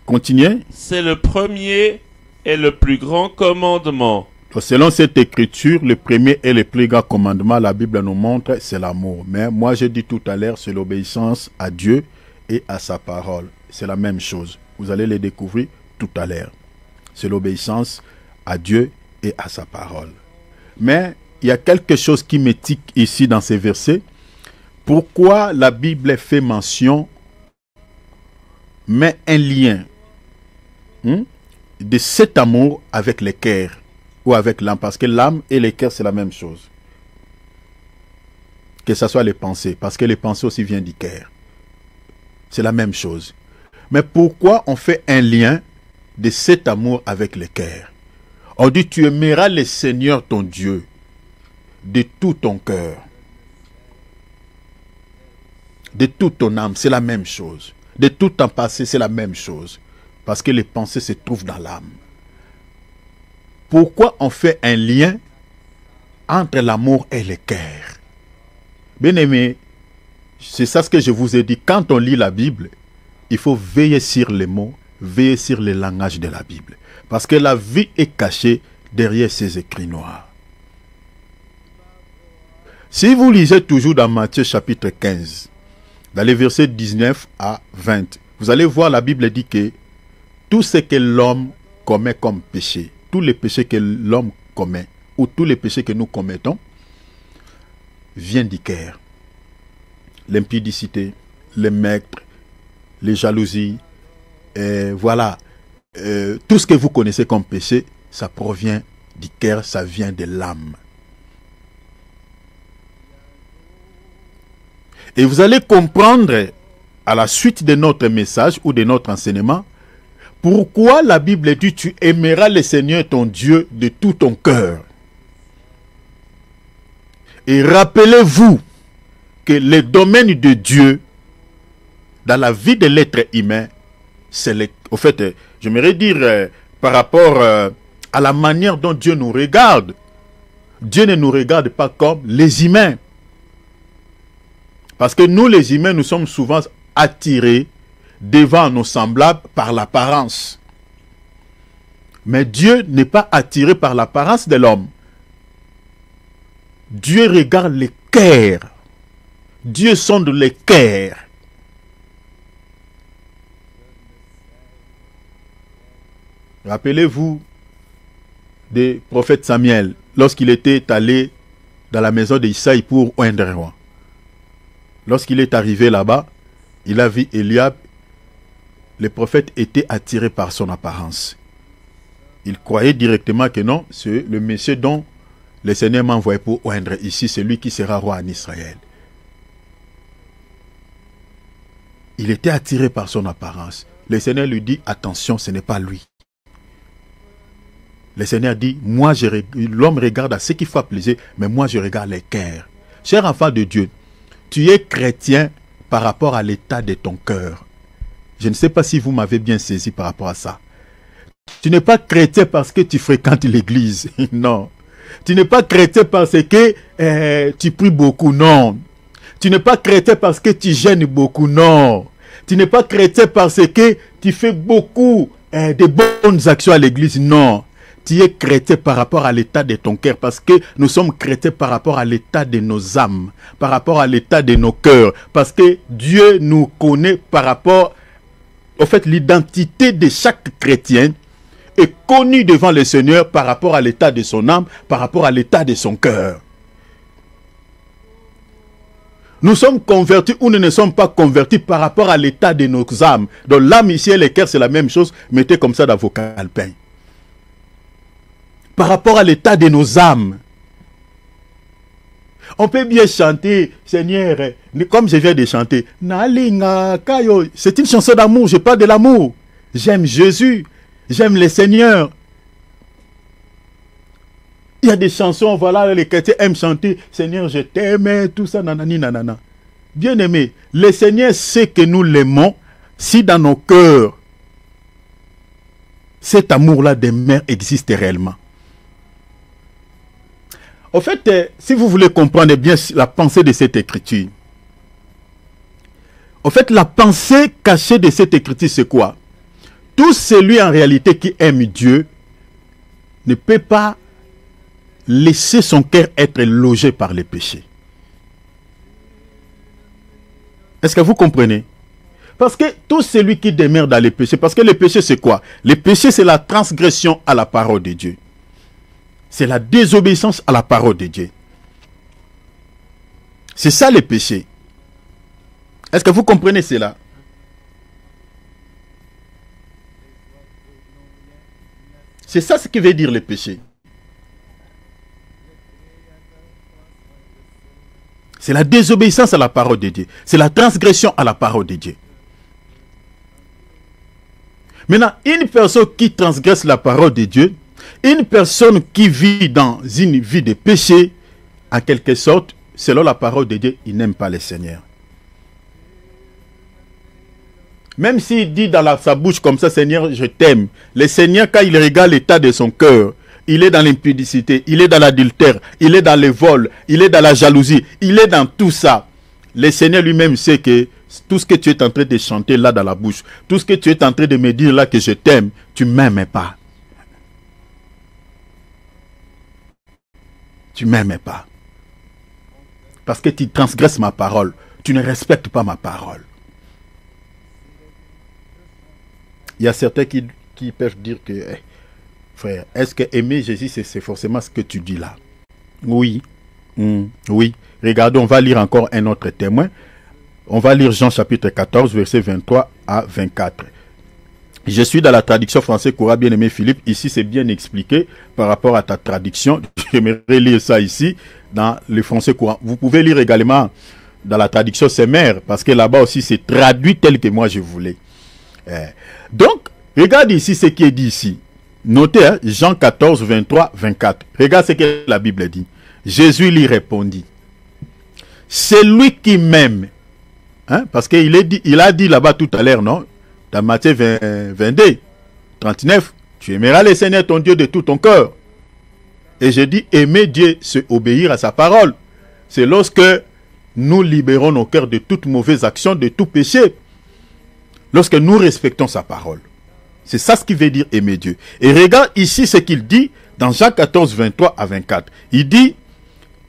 Continuez. C'est le premier et le plus grand commandement. Donc, selon cette écriture, le premier et le plus grand commandement, la Bible nous montre, c'est l'amour. Mais moi, j'ai dit tout à l'heure, c'est l'obéissance à Dieu et à sa parole. C'est la même chose. Vous allez les découvrir tout à l'heure. C'est l'obéissance à Dieu et à sa parole. Mais il y a quelque chose qui me tique ici dans ces versets. Pourquoi la Bible fait mention, met un lien de cet amour avec le cœur ou avec l'âme? Parce que l'âme et le cœur, c'est la même chose. Que ce soit les pensées, parce que les pensées aussi viennent du cœur. C'est la même chose. Mais pourquoi on fait un lien de cet amour avec le cœur? On dit, tu aimeras le Seigneur ton Dieu de tout ton cœur, de toute ton âme, c'est la même chose. De tout ton passé, c'est la même chose. Parce que les pensées se trouvent dans l'âme. Pourquoi on fait un lien entre l'amour et le cœur? Bien aimé, c'est ça ce que je vous ai dit. Quand on lit la Bible, il faut veiller sur les mots, veiller sur le langage de la Bible. Parce que la vie est cachée derrière ces écrits noirs. Si vous lisez toujours dans Matthieu chapitre 15, dans les versets 19 à 20, vous allez voir la Bible dit que tout ce que l'homme commet comme péché, tous les péchés que l'homme commet, ou tous les péchés que nous commettons, viennent du cœur. L'impudicité, les meurtres, les jalousies, voilà. Tout ce que vous connaissez comme péché, ça provient du cœur, ça vient de l'âme. Et vous allez comprendre à la suite de notre message ou de notre enseignement pourquoi la Bible dit tu aimeras le Seigneur ton Dieu de tout ton cœur. Et rappelez-vous que le domaine de Dieu dans la vie de l'être humain, c'est au fait, j'aimerais dire par rapport à la manière dont Dieu nous regarde. Dieu ne nous regarde pas comme les humains. Parce que nous, les humains, nous sommes souvent attirés devant nos semblables par l'apparence. Mais Dieu n'est pas attiré par l'apparence de l'homme. Dieu regarde les cœurs. Dieu sonde les cœurs. Rappelez-vous du prophète Samuel, lorsqu'il était allé dans la maison d'Isaïe pour oindre un roi. Lorsqu'il est arrivé là-bas, il a vu Eliab. Le prophète était attiré par son apparence. Il croyait directement que non, c'est le monsieur dont le Seigneur m'a envoyé pour oindre ici, c'est lui qui sera roi en Israël. Il était attiré par son apparence. Le Seigneur lui dit, attention, ce n'est pas lui. Le Seigneur dit, moi, l'homme regarde à ce qu'il faut plaisir, mais moi, je regarde les cœurs. Cher enfant de Dieu, tu es chrétien par rapport à l'état de ton cœur. Je ne sais pas si vous m'avez bien saisi par rapport à ça. Tu n'es pas chrétien parce que tu fréquentes l'église. Non. Tu n'es pas chrétien parce que tu pries beaucoup. Non. Tu n'es pas chrétien parce que tu jeûnes beaucoup. Non. Tu n'es pas chrétien parce que tu fais beaucoup de bonnes actions à l'église. Non. Tu es chrétien par rapport à l'état de ton cœur, parce que nous sommes chrétiens par rapport à l'état de nos âmes, par rapport à l'état de nos cœurs, parce que Dieu nous connaît par rapport, au fait, l'identité de chaque chrétien est connue devant le Seigneur par rapport à l'état de son âme, par rapport à l'état de son cœur. Nous sommes convertis ou nous ne sommes pas convertis par rapport à l'état de nos âmes. Donc l'âme ici et le cœur, c'est la même chose, mettez comme ça dans vos calepins. Par rapport à l'état de nos âmes. On peut bien chanter, Seigneur, comme je viens de chanter, c'est une chanson d'amour, je parle de l'amour. J'aime Jésus, j'aime le Seigneur. Il y a des chansons, voilà, les chrétiens aiment chanter « Seigneur, je t'aime », tout ça, nanani, nanana. Bien aimé, le Seigneur sait que nous l'aimons si dans nos cœurs, cet amour-là des mères existe réellement. En fait, si vous voulez comprendre bien la pensée de cette écriture, en fait, la pensée cachée de cette écriture, c'est quoi? Tout celui en réalité qui aime Dieu ne peut pas laisser son cœur être logé par les péchés. Est-ce que vous comprenez? Parce que tout celui qui demeure dans les péchés, parce que les péchés c'est quoi? Les péchés c'est la transgression à la parole de Dieu. C'est la désobéissance à la parole de Dieu. C'est ça les péchés. Est-ce que vous comprenez cela? C'est ça ce qui veut dire le péché. C'est la désobéissance à la parole de Dieu. C'est la transgression à la parole de Dieu. Maintenant, une personne qui transgresse la parole de Dieu, une personne qui vit dans une vie de péché, en quelque sorte, selon la parole de Dieu, il n'aime pas le Seigneur. Même s'il dit dans sa bouche comme ça, Seigneur, je t'aime. Le Seigneur, quand il regarde l'état de son cœur, il est dans l'impudicité, il est dans l'adultère, il est dans le vol, il est dans la jalousie, il est dans tout ça. Le Seigneur lui-même sait que tout ce que tu es en train de chanter là dans la bouche, tout ce que tu es en train de me dire là que je t'aime, tu ne m'aimes pas. Tu ne m'aimes pas. Parce que tu transgresses ma parole. Tu ne respectes pas ma parole. Il y a certains qui peuvent dire que, frère, est-ce que aimer Jésus, c'est forcément ce que tu dis là? Oui. Oui. Regardons, on va lire encore un autre témoin. On va lire Jean chapitre 14, versets 23 à 24. Je suis dans la traduction française courant, bien-aimé Philippe. Ici, c'est bien expliqué par rapport à ta traduction. J'aimerais lire ça ici dans le français courant. Vous pouvez lire également dans la traduction Semère, parce que là-bas aussi, c'est traduit tel que moi je voulais. Donc, regarde ici ce qui est dit ici. Notez, hein, Jean 14, 23, 24. Regarde ce que la Bible dit. Jésus lui répondit. C'est lui qui m'aime. Hein, parce qu'il a dit là-bas tout à l'heure, non? Dans Matthieu 22, 39. Tu aimeras le Seigneur ton Dieu de tout ton cœur. Et je dis, aimer Dieu, c'est obéir à sa parole. C'est lorsque nous libérons nos cœurs de toute mauvaise action, de tout péché. Lorsque nous respectons sa parole. C'est ça ce qui veut dire aimer Dieu. Et regarde ici ce qu'il dit dans Jean 14, 23 à 24. Il dit,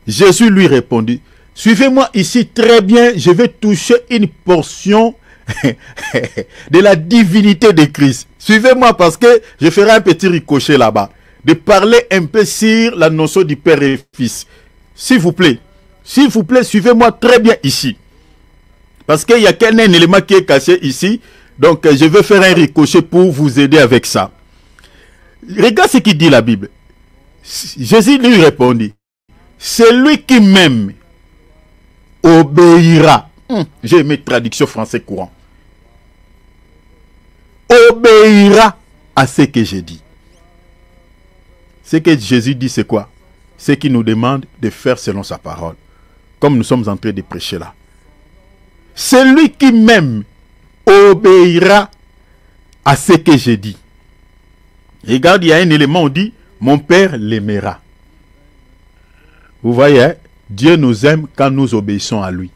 Jésus lui répondit, suivez-moi ici très bien, je vais toucher une portion de la divinité de Christ. Suivez-moi parce que je ferai un petit ricochet là-bas. De parler un peu sur la notion du Père et Fils. S'il vous plaît, suivez-moi très bien ici. Parce qu'il y a qu'un élément qui est caché ici. Donc, je vais faire un ricochet pour vous aider avec ça. Regarde ce qu'il dit la Bible. Jésus lui répondit. Celui qui m'aime obéira. J'ai mes traductions français courant. Obéira à ce que j'ai dit. Ce que Jésus dit, c'est quoi? C'est qu'il nous demande de faire selon sa parole. Comme nous sommes en train de prêcher là. Celui qui m'aime obéira à ce que j'ai dit. Regarde, il y a un élément, on dit, mon Père l'aimera. Vous voyez, hein? Dieu nous aime quand nous obéissons à lui.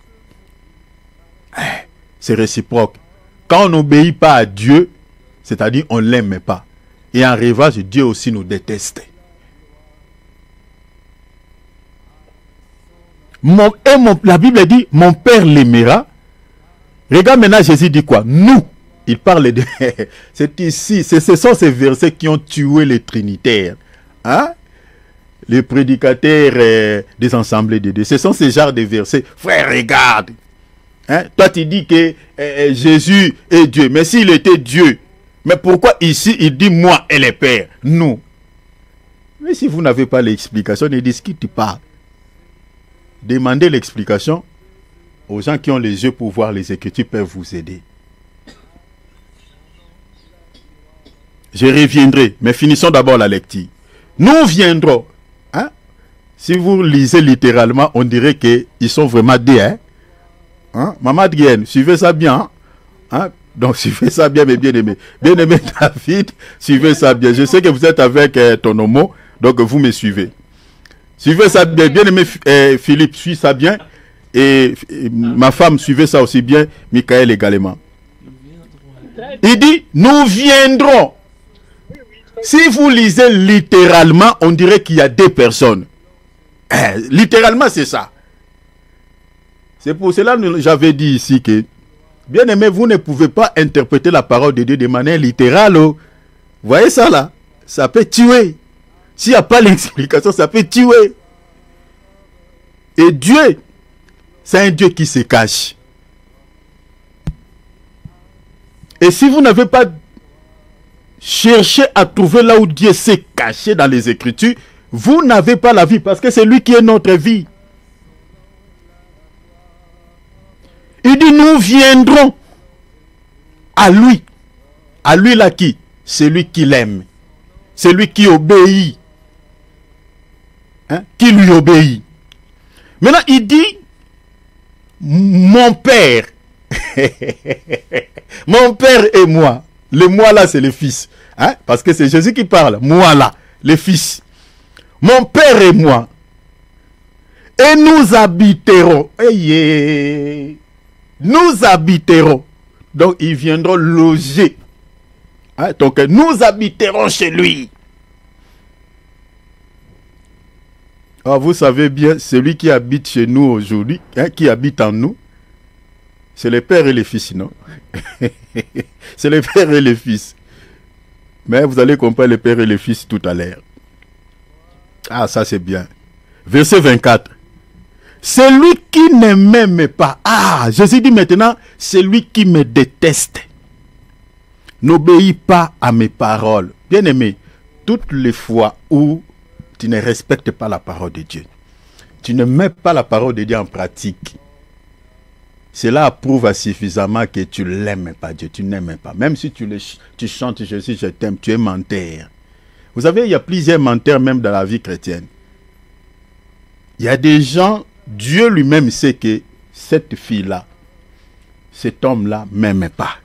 C'est réciproque. Quand on n'obéit pas à Dieu, c'est-à-dire on ne l'aime pas. Et en rivage, Dieu aussi nous déteste. La Bible dit, mon Père l'aimera. Regarde maintenant, Jésus dit quoi? Nous. Il parle de... C'est ici, ce sont ces versets qui ont tué les trinitaires. Hein? Les prédicateurs des assemblées de Dieu. Ce sont ces genres de versets. Frère, regarde. Hein? Toi, tu dis que Jésus est Dieu. Mais s'il était Dieu, mais pourquoi ici, il dit moi et les pères? Nous. Mais si vous n'avez pas l'explication, ne discutez pas. Demandez l'explication aux gens qui ont les yeux pour voir les Écritures, peuvent vous aider. Je reviendrai, mais finissons d'abord la lecture. Nous viendrons. Hein? Si vous lisez littéralement, on dirait qu'ils sont vraiment des. Hein? Maman Adrienne, suivez ça bien. Hein? Donc, suivez ça bien, mes bien-aimés. Bien-aimé David, suivez ça bien. Je sais que vous êtes avec ton homo, donc vous me suivez. Suivez ça bien. Bien-aimé Philippe, suivez ça bien. Et ma femme, suivez ça aussi bien. Michael également. Il dit, nous viendrons. Si vous lisez littéralement, on dirait qu'il y a des personnes. Littéralement, c'est ça. C'est pour cela que j'avais dit ici que, bien aimé, vous ne pouvez pas interpréter la parole de Dieu de manière littérale. Oh. Vous voyez ça là? Ça peut tuer. S'il n'y a pas l'explication, ça peut tuer. Et Dieu, c'est un Dieu qui se cache. Et si vous n'avez pas cherché à trouver là où Dieu s'est caché dans les Écritures, vous n'avez pas la vie, parce que c'est lui qui est notre vie. Il dit, nous viendrons à lui. À lui là qui? Celui qui l'aime. Celui qui obéit. Hein? Qui lui obéit. Maintenant, il dit, mon Père. Mon Père et moi. Le moi là, c'est le Fils. Hein? Parce que c'est Jésus qui parle. Moi là, le Fils. Mon Père et moi. Et nous habiterons. Nous habiterons. Donc, ils viendront loger. Hein? Donc, nous habiterons chez lui. Alors, vous savez bien, celui qui habite chez nous aujourd'hui, hein, qui habite en nous, c'est le Père et le Fils, non? C'est le Père et le Fils. Mais vous allez comprendre le Père et le Fils tout à l'heure. Ah, ça c'est bien. Verset 24. Celui qui ne m'aime pas. Ah, Jésus dit maintenant, celui qui me déteste n'obéit pas à mes paroles. Bien-aimé, toutes les fois où tu ne respectes pas la parole de Dieu, tu ne mets pas la parole de Dieu en pratique, cela prouve suffisamment que tu ne l'aimes pas, Dieu, tu n'aimes pas. Même si tu chantes Jésus, je t'aime, tu es menteur. Vous savez, il y a plusieurs menteurs même dans la vie chrétienne. Il y a des gens, Dieu lui-même sait que cette fille-là, cet homme-là ne m'aime pas.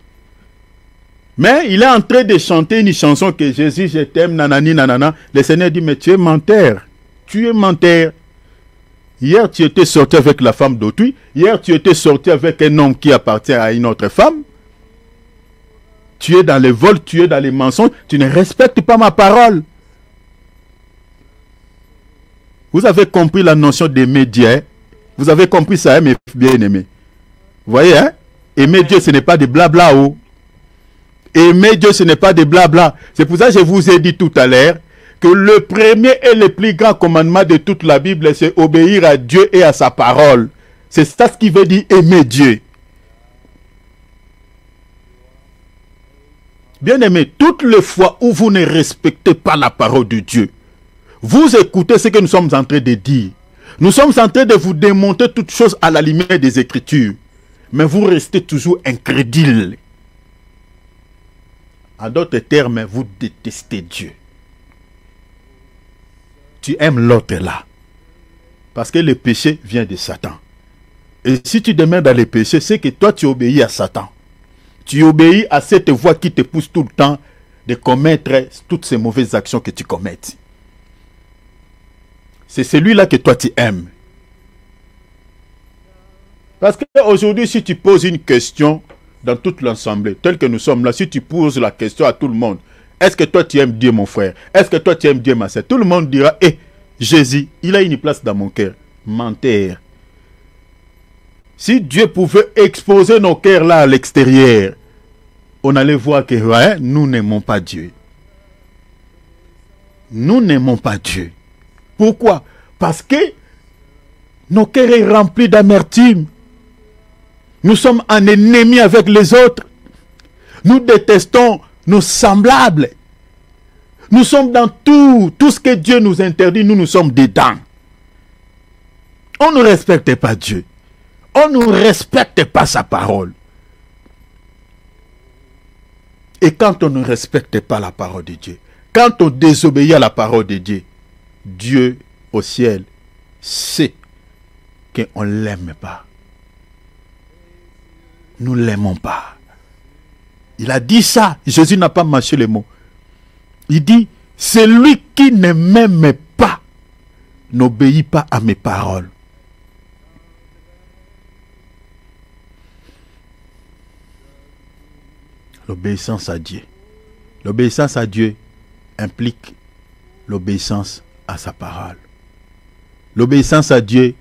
Mais il est en train de chanter une chanson que Jésus, je t'aime, nanani, nanana. Le Seigneur dit, mais tu es menteur. Tu es menteur. Hier, tu étais sorti avec la femme d'autrui. Hier, tu étais sorti avec un homme qui appartient à une autre femme. Tu es dans les vols, tu es dans les mensonges. Tu ne respectes pas ma parole. Vous avez compris la notion d'aimer Dieu. Hein? Vous avez compris ça, hein, mes bien-aimés. Vous voyez, hein? Aimer Dieu, ce n'est pas des blabla. Oh. Aimer Dieu, ce n'est pas des blabla. C'est pour ça que je vous ai dit tout à l'heure que le premier et le plus grand commandement de toute la Bible, c'est obéir à Dieu et à sa parole. C'est ça ce qui veut dire aimer Dieu. Bien-aimés, toutes les fois où vous ne respectez pas la parole de Dieu, vous écoutez ce que nous sommes en train de dire. Nous sommes en train de vous démontrer toutes choses à la lumière des Écritures. Mais vous restez toujours incrédule. En d'autres termes, vous détestez Dieu. Tu aimes l'autre là. Parce que le péché vient de Satan. Et si tu demeures dans le péché, c'est que toi tu obéis à Satan. Tu obéis à cette voix qui te pousse tout le temps de commettre toutes ces mauvaises actions que tu commettes. C'est celui-là que toi tu aimes. Parce qu'aujourd'hui, si tu poses une question dans toute l'ensemble, tel que nous sommes là, si tu poses la question à tout le monde, est-ce que toi tu aimes Dieu, mon frère? Est-ce que toi tu aimes Dieu, ma soeur? Tout le monde dira, Jésus, il a une place dans mon cœur. Menteur. Si Dieu pouvait exposer nos cœurs là à l'extérieur, on allait voir que ouais, nous n'aimons pas Dieu. Nous n'aimons pas Dieu. Pourquoi? Parce que nos cœurs sont remplis d'amertume. Nous sommes en ennemi avec les autres. Nous détestons nos semblables. Nous sommes dans tout ce que Dieu nous interdit, nous sommes dedans. On ne respecte pas Dieu. On ne respecte pas sa parole. Et quand on ne respecte pas la parole de Dieu, quand on désobéit à la parole de Dieu, Dieu au ciel c'est qu'on ne l'aime pas. Nous ne l'aimons pas. Il a dit ça. Jésus n'a pas mâché les mots. Il dit, celui qui ne m'aime pas n'obéit pas à mes paroles. L'obéissance à Dieu. L'obéissance à Dieu implique l'obéissance à sa parole. L'obéissance à Dieu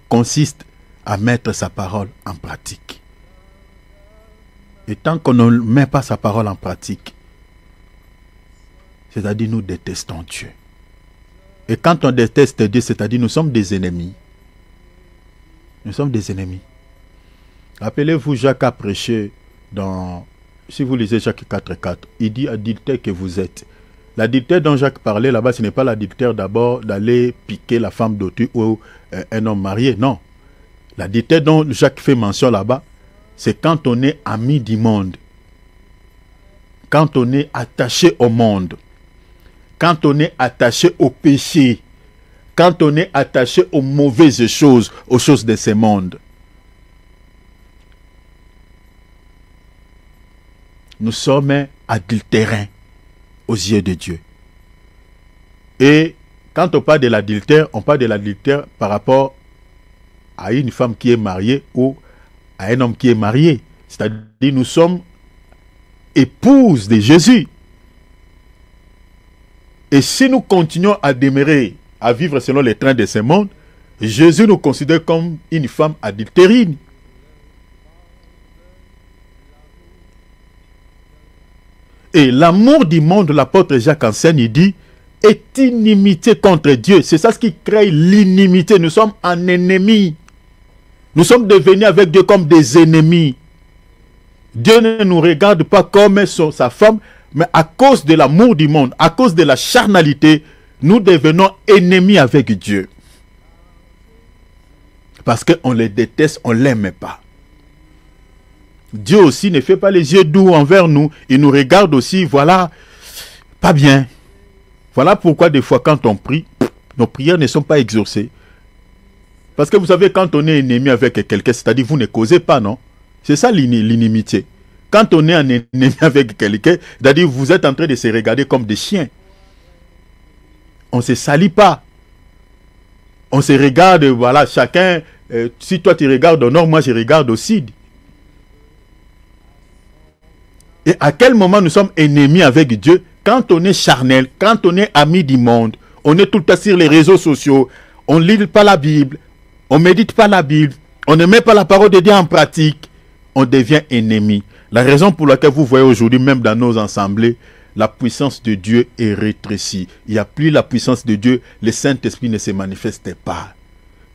consiste à mettre sa parole en pratique. Et tant qu'on ne met pas sa parole en pratique, c'est-à-dire nous détestons Dieu. Et quand on déteste Dieu, c'est-à-dire nous sommes des ennemis. Nous sommes des ennemis. Rappelez-vous, Jacques a prêché dans... Si vous lisez Jacques 4,4, il dit adultère que vous êtes. L'adultère dont Jacques parlait là-bas, ce n'est pas l'adultère d'abord d'aller piquer la femme d'autrui ou un homme marié, non. L'adultère dont Jacques fait mention là-bas, c'est quand on est ami du monde. Quand on est attaché au monde. Quand on est attaché au péché. Quand on est attaché aux mauvaises choses, aux choses de ce monde. Nous sommes adultérins aux yeux de Dieu. Et quand on parle de l'adultère, on parle de l'adultère par rapport à une femme qui est mariée ou à un homme qui est marié. C'est-à-dire nous sommes épouses de Jésus. Et si nous continuons à demeurer, à vivre selon les trains de ce monde, Jésus nous considère comme une femme adultérine. Et l'amour du monde, l'apôtre Jacques enseigne, il dit, est inimitié contre Dieu. C'est ça ce qui crée l'inimité. Nous sommes en ennemis. Nous sommes devenus avec Dieu comme des ennemis. Dieu ne nous regarde pas comme sa femme, mais à cause de l'amour du monde, à cause de la charnalité, nous devenons ennemis avec Dieu. Parce qu'on les déteste, on ne l'aime pas. Dieu aussi ne fait pas les yeux doux envers nous. Il nous regarde aussi, voilà, pas bien. Voilà pourquoi des fois quand on prie, nos prières ne sont pas exaucées. Parce que vous savez, quand on est ennemi avec quelqu'un, c'est-à-dire vous ne causez pas, non? C'est ça l'inimitié. Quand on est un ennemi avec quelqu'un, c'est-à-dire vous êtes en train de se regarder comme des chiens. On ne se salit pas. On se regarde, voilà, chacun, si toi tu regardes au nord, moi je regarde au sud. Et à quel moment nous sommes ennemis avec Dieu? Quand on est charnel, quand on est ami du monde, on est tout le temps sur les réseaux sociaux, on ne lit pas la Bible, on ne médite pas la Bible, on ne met pas la parole de Dieu en pratique, on devient ennemi. La raison pour laquelle vous voyez aujourd'hui, même dans nos assemblées, la puissance de Dieu est rétrécie. Il n'y a plus la puissance de Dieu, le Saint-Esprit ne se manifeste pas.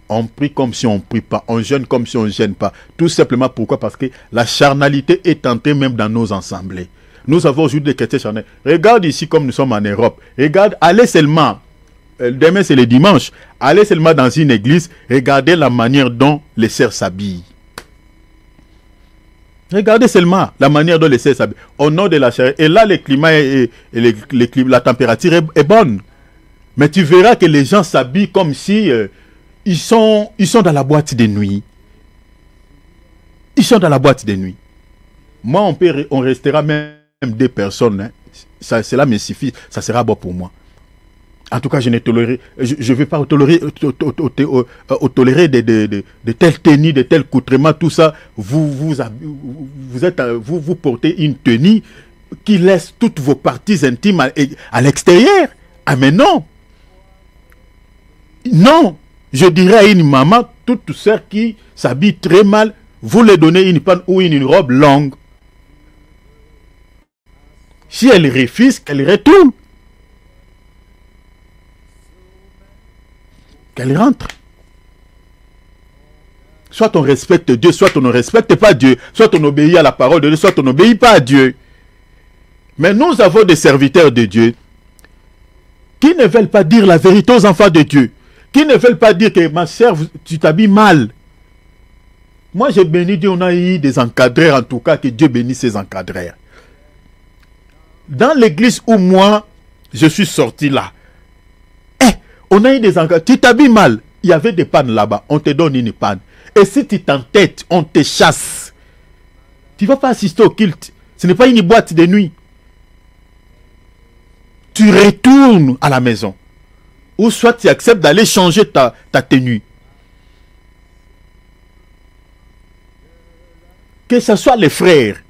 On prie comme si on ne prie pas, on jeûne comme si on ne jeûne pas. Tout simplement pourquoi? Parce que la charnalité est entrée même dans nos assemblées. Nous avons aujourd'hui des chrétiens charnels. Regarde ici comme nous sommes en Europe. Regarde, allez seulement, demain c'est le dimanche, allez seulement dans une église, regardez la manière dont les sœurs s'habillent. Regardez seulement la manière dont les sœurs s'habillent. Au nom de la chair. Et là, le climat la température est bonne. Mais tu verras que les gens s'habillent comme si... Ils sont dans la boîte de nuit. Ils sont dans la boîte de nuit. Moi, on restera même 2 personnes. Hein. Cela me suffit. Ça sera bon pour moi. En tout cas, je ne tolérerai. Je ne vais pas tolérer de telles tenues, de tels coutrements, tout ça. Vous portez une tenue qui laisse toutes vos parties intimes à l'extérieur. Ah mais non. Non. Je dirais à une maman, toute sœur qui s'habille très mal, vous lui donnez une panne ou une robe longue. Si elle refuse, qu'elle retourne. Qu'elle rentre. Soit on respecte Dieu, soit on ne respecte pas Dieu. Soit on obéit à la parole de Dieu, soit on n'obéit pas à Dieu. Mais nous avons des serviteurs de Dieu qui ne veulent pas dire la vérité aux enfants de Dieu. Qui ne veulent pas dire que ma sœur, tu t'habilles mal. Moi, j'ai béni Dieu, on a eu des encadreurs, en tout cas, que Dieu bénisse ces encadreurs. Dans l'église où moi, je suis sorti là, on a eu des encadreurs. Tu t'habilles mal. il y avait des pannes là-bas, on te donne une panne. Et si tu t'entêtes, on te chasse. Tu ne vas pas assister au culte. Ce n'est pas une boîte de nuit. Tu retournes à la maison. Ou soit tu acceptes d'aller changer ta tenue. Que ce soit les frères.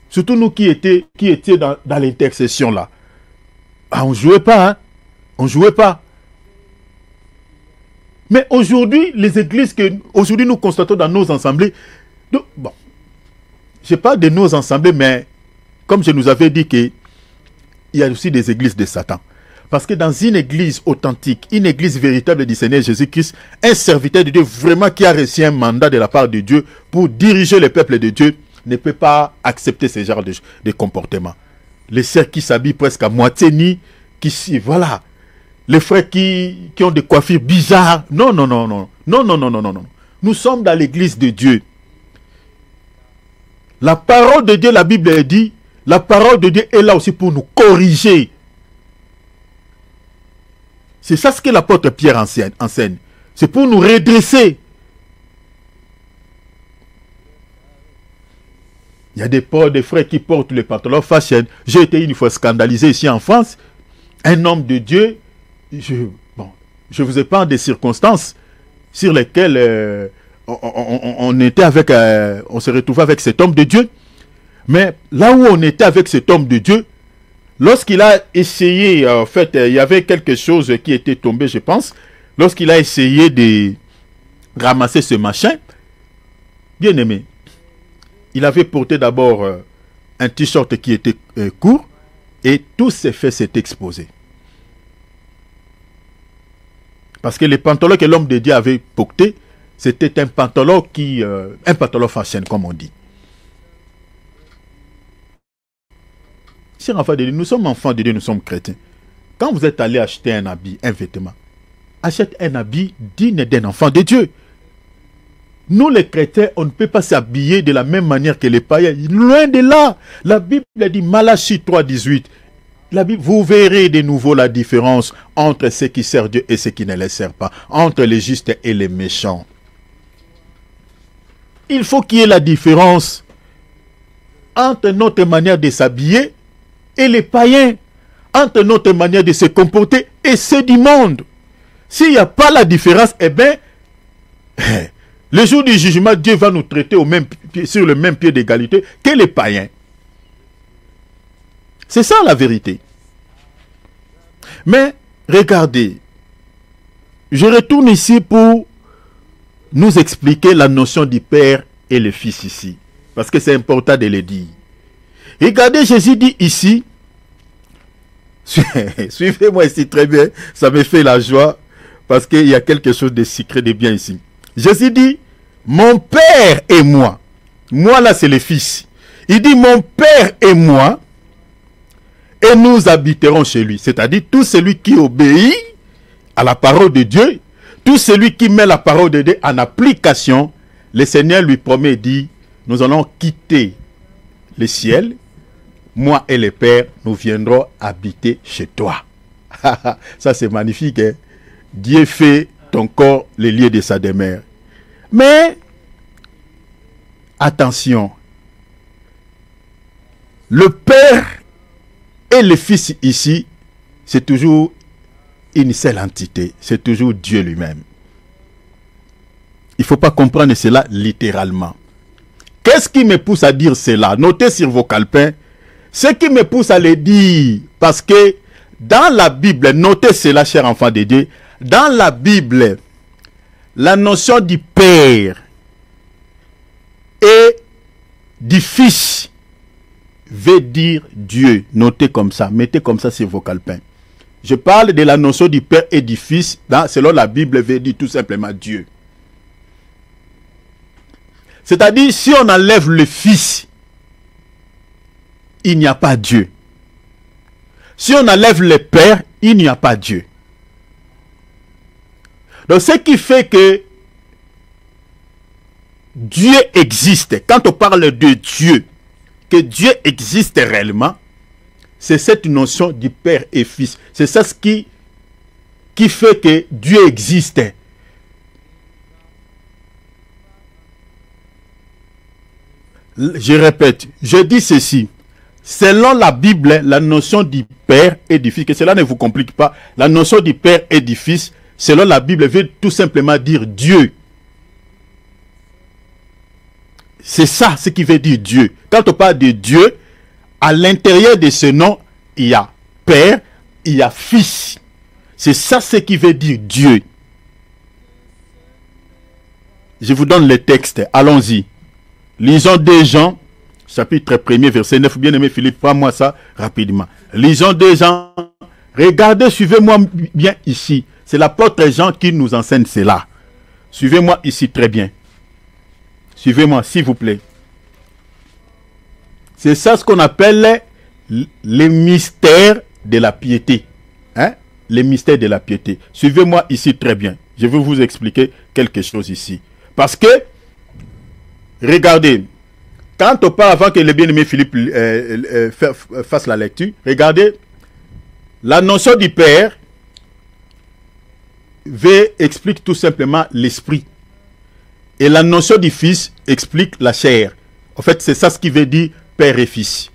Surtout nous qui étions dans l'intercession là. Ah, on ne jouait pas, hein. On ne jouait pas. Mais aujourd'hui, les églises que aujourd'hui nous constatons dans nos assemblées, bon, je parle de nos assemblées, mais comme je nous avais dit qu'il y a aussi des églises de Satan. Parce que dans une église authentique, une église véritable du Seigneur Jésus-Christ, un serviteur de Dieu vraiment qui a reçu un mandat de la part de Dieu pour diriger le peuple de Dieu, ne peut pas accepter ce genre de comportement. Les sœurs qui s'habillent presque à moitié nus, voilà. Les frères qui ont des coiffures bizarres. Non, non, non, non. Non, non, non, non, non, non. Nous sommes dans l'église de Dieu. La parole de Dieu, la Bible dit, la parole de Dieu est là aussi pour nous corriger. C'est ça ce que l'apôtre Pierre enseigne. C'est pour nous redresser. Il y a des frères qui portent les pantalons fashion. J'ai été une fois scandalisé ici en France. Un homme de Dieu, je vous épargne des circonstances sur lesquelles on était avec, on se retrouvait avec cet homme de Dieu. Mais là où on était avec cet homme de Dieu, lorsqu'il a essayé, en fait, il y avait quelque chose qui était tombé, je pense. Lorsqu'il a essayé de ramasser ce machin, bien aimé, il avait porté d'abord un t-shirt qui était court et tous ses fesses s'étaient exposés. Parce que les pantalons que l'homme de Dieu avait porté, c'était un pantalon fashion, comme on dit. Chers enfants de Dieu, nous sommes enfants de Dieu, nous sommes chrétiens. Quand vous êtes allé acheter un habit, un vêtement, achète un habit digne d'un enfant de Dieu. Nous les chrétiens, on ne peut pas s'habiller de la même manière que les païens. Loin de là. La Bible dit, Malachie 3,18. La Bible, vous verrez de nouveau la différence entre ceux qui servent Dieu et ceux qui ne les servent pas. Entre les justes et les méchants. Il faut qu'il y ait la différence entre notre manière de s'habiller et les païens. Entre notre manière de se comporter et ceux du monde. S'il n'y a pas la différence, eh bien, le jour du jugement, Dieu va nous traiter sur le même pied d'égalité que les païens. C'est ça la vérité. Mais, regardez, je retourne ici pour nous expliquer la notion du Père et le Fils ici. Parce que c'est important de le dire. Regardez, Jésus dit ici, suivez-moi ici très bien, ça me fait la joie, parce qu'il y a quelque chose de secret, de bien ici. Jésus dit, mon Père et moi. Moi là c'est le Fils. Il dit, mon Père et moi, et nous habiterons chez lui. C'est-à-dire tout celui qui obéit à la parole de Dieu, tout celui qui met la parole de Dieu en application, le Seigneur lui promet et dit, nous allons quitter le ciel, moi et le Père, nous viendrons habiter chez toi. Ça c'est magnifique, hein? Dieu fait ton corps le lieu de sa demeure. Mais, attention, le Père et le Fils ici, c'est toujours une seule entité, c'est toujours Dieu lui-même. Il ne faut pas comprendre cela littéralement. Qu'est-ce qui me pousse à dire cela? Notez sur vos calepins. Ce qui me pousse à le dire, parce que dans la Bible, notez cela, chers enfants de Dieu, dans la Bible, la notion du Père et du Fils veut dire Dieu. Notez comme ça, mettez comme ça sur vos calepins. Je parle de la notion du Père et du Fils, selon la Bible, veut dire tout simplement Dieu. C'est-à-dire, si on enlève le Fils, il n'y a pas Dieu. Si on enlève le Père, il n'y a pas Dieu. Donc, ce qui fait que Dieu existe, quand on parle de Dieu, que Dieu existe réellement, c'est cette notion du Père et Fils. C'est ça ce qui qui fait que Dieu existe. Je répète, je dis ceci. Selon la Bible, la notion du Père et du Fils, que cela ne vous complique pas, la notion du Père et du Fils, selon la Bible, veut tout simplement dire Dieu. C'est ça ce qui veut dire Dieu. Quand on parle de Dieu, à l'intérieur de ce nom, il y a Père, il y a Fils. C'est ça ce qui veut dire Dieu. Je vous donne le texte. Allons-y. Lisons 2 Jean, chapitre 1er, verset 9. Bien-aimé Philippe, prends-moi ça rapidement. Lisons 2 Jean. Regardez, suivez-moi bien ici. C'est l'apôtre Jean qui nous enseigne cela. Suivez-moi ici très bien. Suivez-moi, s'il vous plaît. C'est ça ce qu'on appelle les mystères de la piété. Hein? Les mystères de la piété. Suivez-moi ici très bien. Je vais vous expliquer quelque chose ici. Parce que, regardez, quand on parle, avant que le bien-aimé Philippe fasse la lecture, regardez, la notion du Père explique tout simplement l'esprit. Et la notion du Fils explique la chair. En fait, c'est ça ce qui veut dire Père et Fils.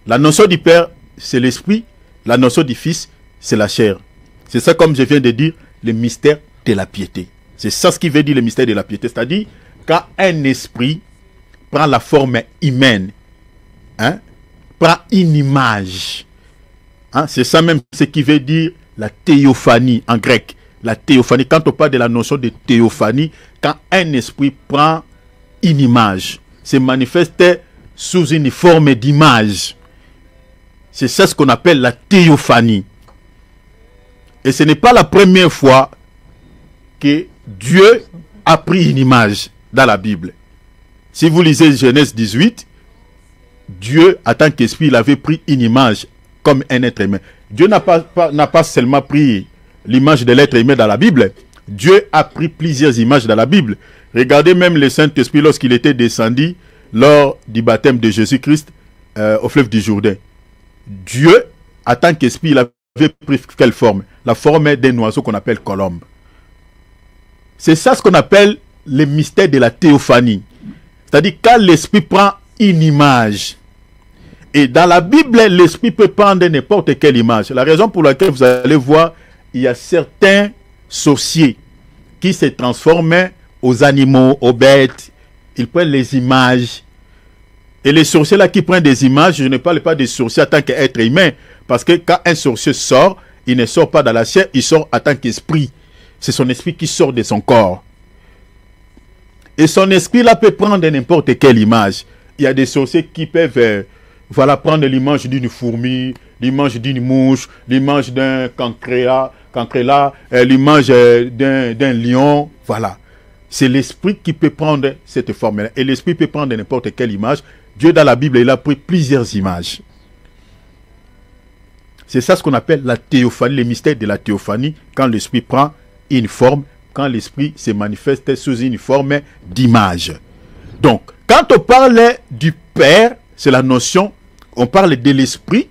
La notion du Père, c'est l'esprit. La notion du Fils, c'est la chair. C'est ça, comme je viens de dire, le mystère de la piété. C'est ça ce qui veut dire le mystère de la piété. C'est-à-dire, quand un esprit prend la forme humaine, hein, prend une image. Hein, c'est ça même ce qui veut dire la théophanie en grec. La théophanie, quand on parle de la notion de théophanie, quand un esprit prend une image, se manifeste sous une forme d'image. C'est ça ce qu'on appelle la théophanie. Et ce n'est pas la première fois que Dieu a pris une image dans la Bible. Si vous lisez Genèse 18, Dieu, en tant qu'esprit, il avait pris une image comme un être humain. Dieu n'a pas seulement pris l'image de l'être humain dans la Bible. Dieu a pris plusieurs images dans la Bible. Regardez même le Saint-Esprit lorsqu'il était descendu lors du baptême de Jésus-Christ au fleuve du Jourdain. Dieu, en tant qu'esprit, il avait pris quelle forme? La forme d'un oiseau qu'on appelle colombe. C'est ça ce qu'on appelle le mystère de la théophanie. C'est-à-dire quand l'esprit prend une image. Et dans la Bible, l'esprit peut prendre n'importe quelle image. La raison pour laquelle vous allez voir, il y a certains sorciers qui se transforment aux animaux, aux bêtes. Ils prennent les images. Et les sorciers là qui prennent des images, je ne parle pas des sorciers en tant qu'être humain. Parce que quand un sorcier sort, il ne sort pas dans la chair, il sort en tant qu'esprit. C'est son esprit qui sort de son corps. Et son esprit là peut prendre n'importe quelle image. Il y a des sorciers qui peuvent prendre l'image d'une fourmi, l'image d'une mouche, l'image d'un cancréla, l'image d'un lion. Voilà. C'est l'esprit qui peut prendre cette forme-là. Et l'esprit peut prendre n'importe quelle image. Dieu dans la Bible, il a pris plusieurs images. C'est ça ce qu'on appelle la théophanie, le mystère de la théophanie, quand l'esprit prend une forme, quand l'esprit se manifeste sous une forme d'image. Donc, quand on parle du Père, c'est la notion, on parle de l'esprit.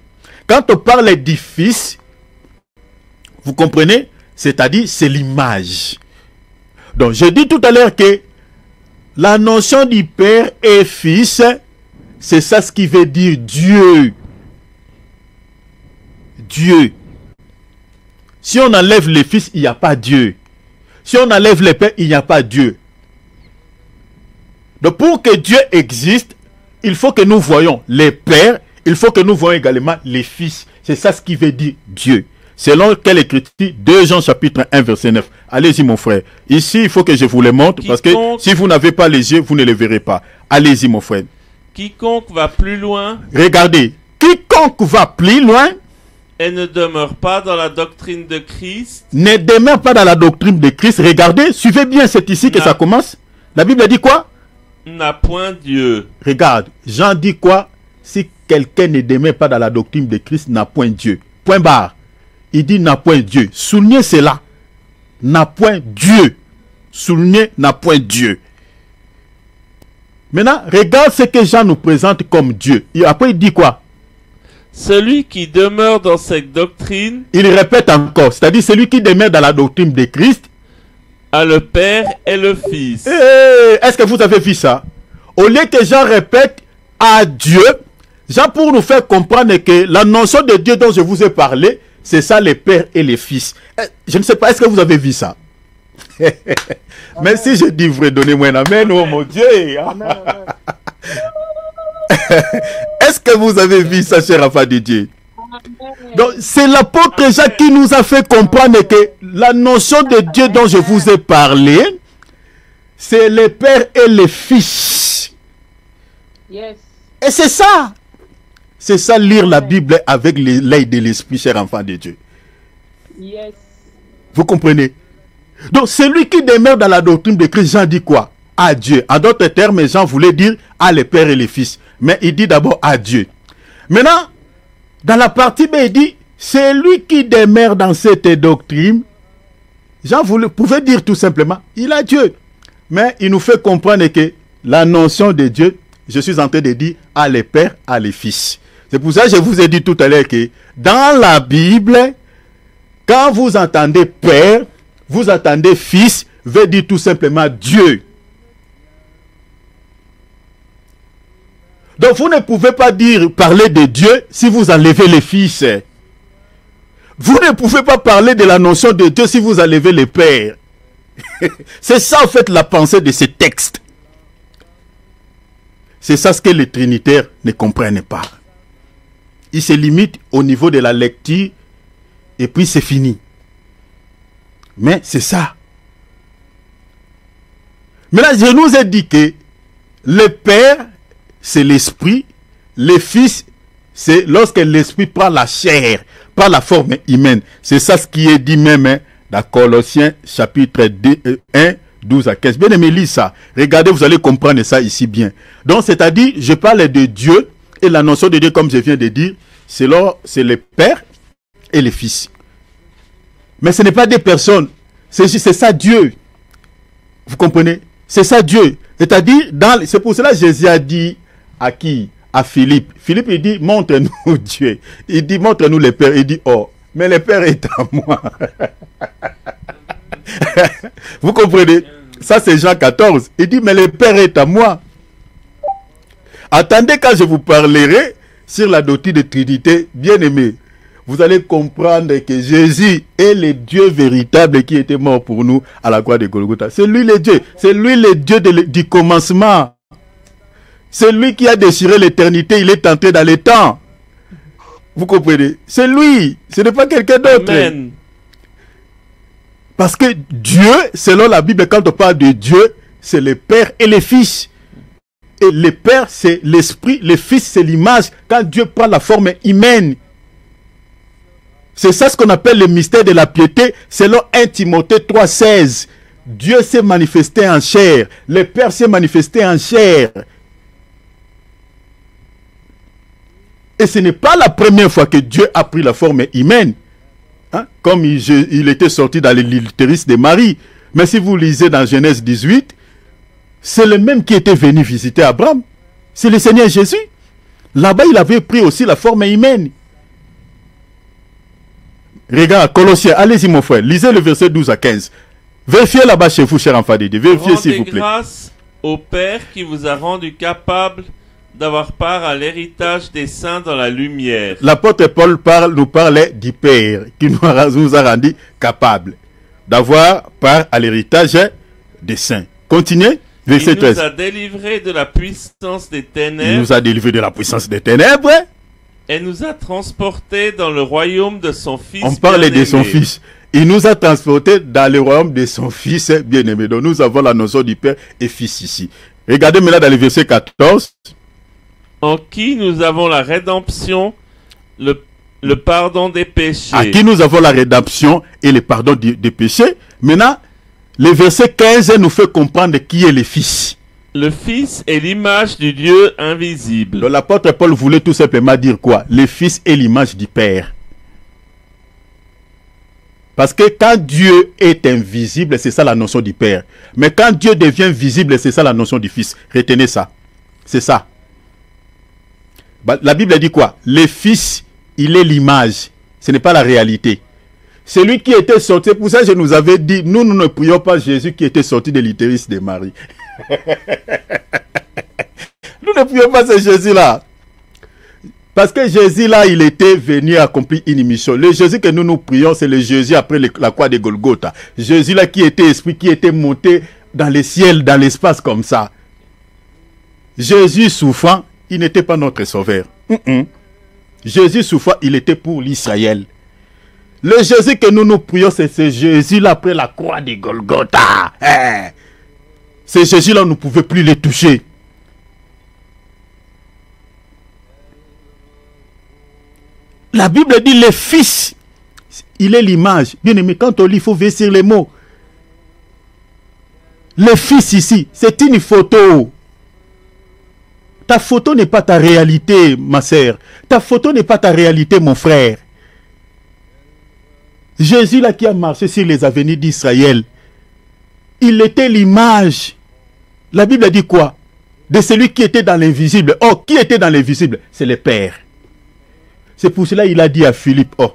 Quand on parle du Fils, vous comprenez? C'est-à-dire, c'est l'image. Donc, je dis tout à l'heure que la notion du Père et Fils, c'est ça ce qui veut dire Dieu. Dieu. Si on enlève le Fils, il n'y a pas Dieu. Si on enlève le Père, il n'y a pas Dieu. Donc pour que Dieu existe, il faut que nous voyons les pères, il faut que nous voyons également les fils. C'est ça ce qui veut dire Dieu. Selon quelle écriture? 2 Jean chapitre 1 verset 9. Allez-y mon frère. Ici, il faut que je vous le montre parce que si vous n'avez pas les yeux, vous ne les verrez pas. Allez-y mon frère. Quiconque va plus loin. Regardez. Quiconque va plus loin. Et ne demeure pas dans la doctrine de Christ. Ne demeure pas dans la doctrine de Christ. Regardez, suivez bien, c'est ici que ça commence. La Bible dit quoi? N'a point Dieu. Regarde, Jean dit quoi? Si quelqu'un ne demeure pas dans la doctrine de Christ, n'a point Dieu. Point barre. Il dit n'a point Dieu. Soulignez cela. N'a point Dieu. Soulignez n'a point Dieu. Maintenant, regarde ce que Jean nous présente comme Dieu. Et après, il dit quoi? Celui qui demeure dans cette doctrine Il répète encore, c'est-à-dire celui qui demeure dans la doctrine de Christ. a le Père et le Fils. Est-ce que vous avez vu ça? Au lieu que Jean répète à Dieu, Jean pour nous faire comprendre que la notion de Dieu dont je vous ai parlé, c'est ça les pères et les fils. Je ne sais pas, est-ce que vous avez vu ça? Mais si je dis vrai, donnez-moi un amen, oh mon Dieu. Est-ce que vous avez vu ça, cher enfant de Dieu? Donc, c'est l'apôtre Jean qui nous a fait comprendre que la notion de Dieu dont je vous ai parlé, c'est les pères et les fils. Yes. Et c'est ça. C'est ça, lire la Bible avec l'œil de l'esprit, cher enfant de Dieu. Yes. Vous comprenez? Donc, celui qui demeure dans la doctrine de Christ, Jean dit quoi? À Dieu. En d'autres termes, Jean voulait dire à les pères et les fils. Mais il dit d'abord à Dieu. Maintenant, dans la partie B, il dit, c'est lui qui demeure dans cette doctrine. Jean pouvait dire tout simplement, il a Dieu. Mais il nous fait comprendre que la notion de Dieu, je suis en train de dire à les pères, à les fils. C'est pour ça que je vous ai dit tout à l'heure que dans la Bible, quand vous entendez père, vous entendez fils, veut dire tout simplement Dieu. Donc vous ne pouvez pas parler de Dieu si vous enlevez les fils. Vous ne pouvez pas parler de la notion de Dieu si vous enlevez les pères. C'est ça en fait la pensée de ce texte. C'est ça ce que les trinitaires ne comprennent pas. Ils se limitent au niveau de la lecture et puis c'est fini. Mais c'est ça. Mais là, je nous ai dit que le Père, c'est l'Esprit. Le Fils, c'est lorsque l'Esprit prend la chair, prend la forme humaine. C'est ça ce qui est dit même dans Colossiens chapitre 1, 12 à 15. Bien aimé, lisez ça. Regardez, vous allez comprendre ça ici bien. Donc, c'est-à-dire, je parle de Dieu et la notion de Dieu, comme je viens de dire, c'est le Père et le Fils. Mais ce n'est pas des personnes. C'est ça Dieu. Vous comprenez? C'est ça Dieu. C'est-à-dire, c'est pour cela que Jésus a dit à qui? À Philippe. Philippe, il dit, montre-nous Dieu. Il dit, montre-nous le Père. Il dit, oh, mais le Père est à moi. Vous comprenez? Ça, c'est Jean 14. Il dit, mais le Père est à moi. Attendez quand je vous parlerai sur la doctrine de Trinité, bien aimé. Vous allez comprendre que Jésus est le Dieu véritable qui était mort pour nous à la croix de Golgotha. C'est lui le Dieu. C'est lui le Dieu du commencement. C'est lui qui a déchiré l'éternité. Il est entré dans les temps. Vous comprenez? C'est lui. Ce n'est pas quelqu'un d'autre. Amen. Parce que Dieu, selon la Bible, quand on parle de Dieu, c'est le Père et le Fils. Et le Père, c'est l'Esprit. Le Fils, c'est l'image. Quand Dieu prend la forme humaine. C'est ça ce qu'on appelle le mystère de la piété, selon 1 Timothée 3,16. Dieu s'est manifesté en chair. Le Père s'est manifesté en chair. Et ce n'est pas la première fois que Dieu a pris la forme humaine. Hein? Comme il était sorti dans l'utérus de Marie. Mais si vous lisez dans Genèse 18, c'est le même qui était venu visiter Abraham. C'est le Seigneur Jésus. Là-bas, il avait pris aussi la forme humaine. Regarde, Colossiens, allez-y mon frère, lisez le verset 12 à 15. Vérifiez là-bas chez vous, cher enfant de Dieu. Vérifiez s'il vous plaît. Rendez grâce au Père qui vous a rendu capable d'avoir part à l'héritage des saints dans la lumière. L'apôtre Paul nous parlait du Père qui nous a rendu capables d'avoir part à l'héritage des saints. Continuez, verset 13. Il nous a délivrés de la puissance des ténèbres. Il nous a délivrés de la puissance des ténèbres. Et nous a transportés dans le royaume de son Fils. On parlait de son Fils. Il nous a transportés dans le royaume de son Fils bien-aimé. Donc nous avons la notion du Père et Fils ici. Regardez maintenant dans le verset 14. En qui nous avons la rédemption, le pardon des péchés. À qui nous avons la rédemption et le pardon des péchés. Maintenant, le verset 15 nous fait comprendre qui est le Fils. Le Fils est l'image du Dieu invisible. L'apôtre Paul voulait tout simplement dire quoi? Le Fils est l'image du Père. Parce que quand Dieu est invisible, c'est ça la notion du Père. Mais quand Dieu devient visible, c'est ça la notion du Fils. Retenez ça. C'est ça. La Bible dit quoi? Le Fils, il est l'image. Ce n'est pas la réalité. Celui qui était sorti, pour ça je nous avais dit, nous ne prions pas Jésus qui était sorti de l'utérus de Marie. Nous ne prions pas ce Jésus-là. Parce que Jésus-là, il était venu accomplir une mission. Le Jésus que nous prions, c'est le Jésus après la croix de Golgotha. Jésus-là qui était esprit, qui était monté dans les ciels, dans l'espace comme ça. Jésus souffrant, il n'était pas notre sauveur. Jésus souffrant, il était pour l'Israël. Le Jésus que nous prions, c'est ce Jésus-là après la croix de Golgotha. Ce Jésus-là, nous ne pouvons plus le toucher. La Bible dit le Fils, il est l'image. Bien aimé, quand on lit, il faut vérifier les mots. Le Fils ici, c'est une photo. Ta photo n'est pas ta réalité, ma sœur. Ta photo n'est pas ta réalité, mon frère. Jésus là qui a marché sur les avenirs d'Israël, il était l'image. La Bible dit quoi? De celui qui était dans l'invisible. Oh, qui était dans l'invisible? C'est le Père. C'est pour cela qu'il a dit à Philippe, oh,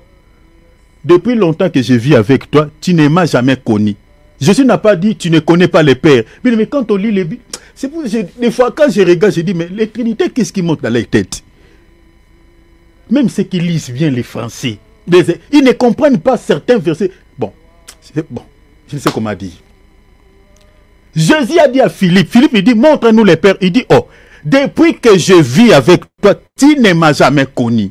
depuis longtemps que je vis avec toi, tu ne m'as jamais connu. Jésus n'a pas dit, tu ne connais pas le Père. Mais quand on lit les Bibles, c'est pour des fois, quand je regarde, je dis, mais les Trinités, qu'est-ce qui monte dans les têtes? Même ceux qui lisent bien les Français, ils ne comprennent pas certains versets. Bon, je ne sais comment dire. Jésus a dit à Philippe, il dit, montre-nous le Père. Il dit, oh, depuis que je vis avec toi, tu ne m'as jamais connu.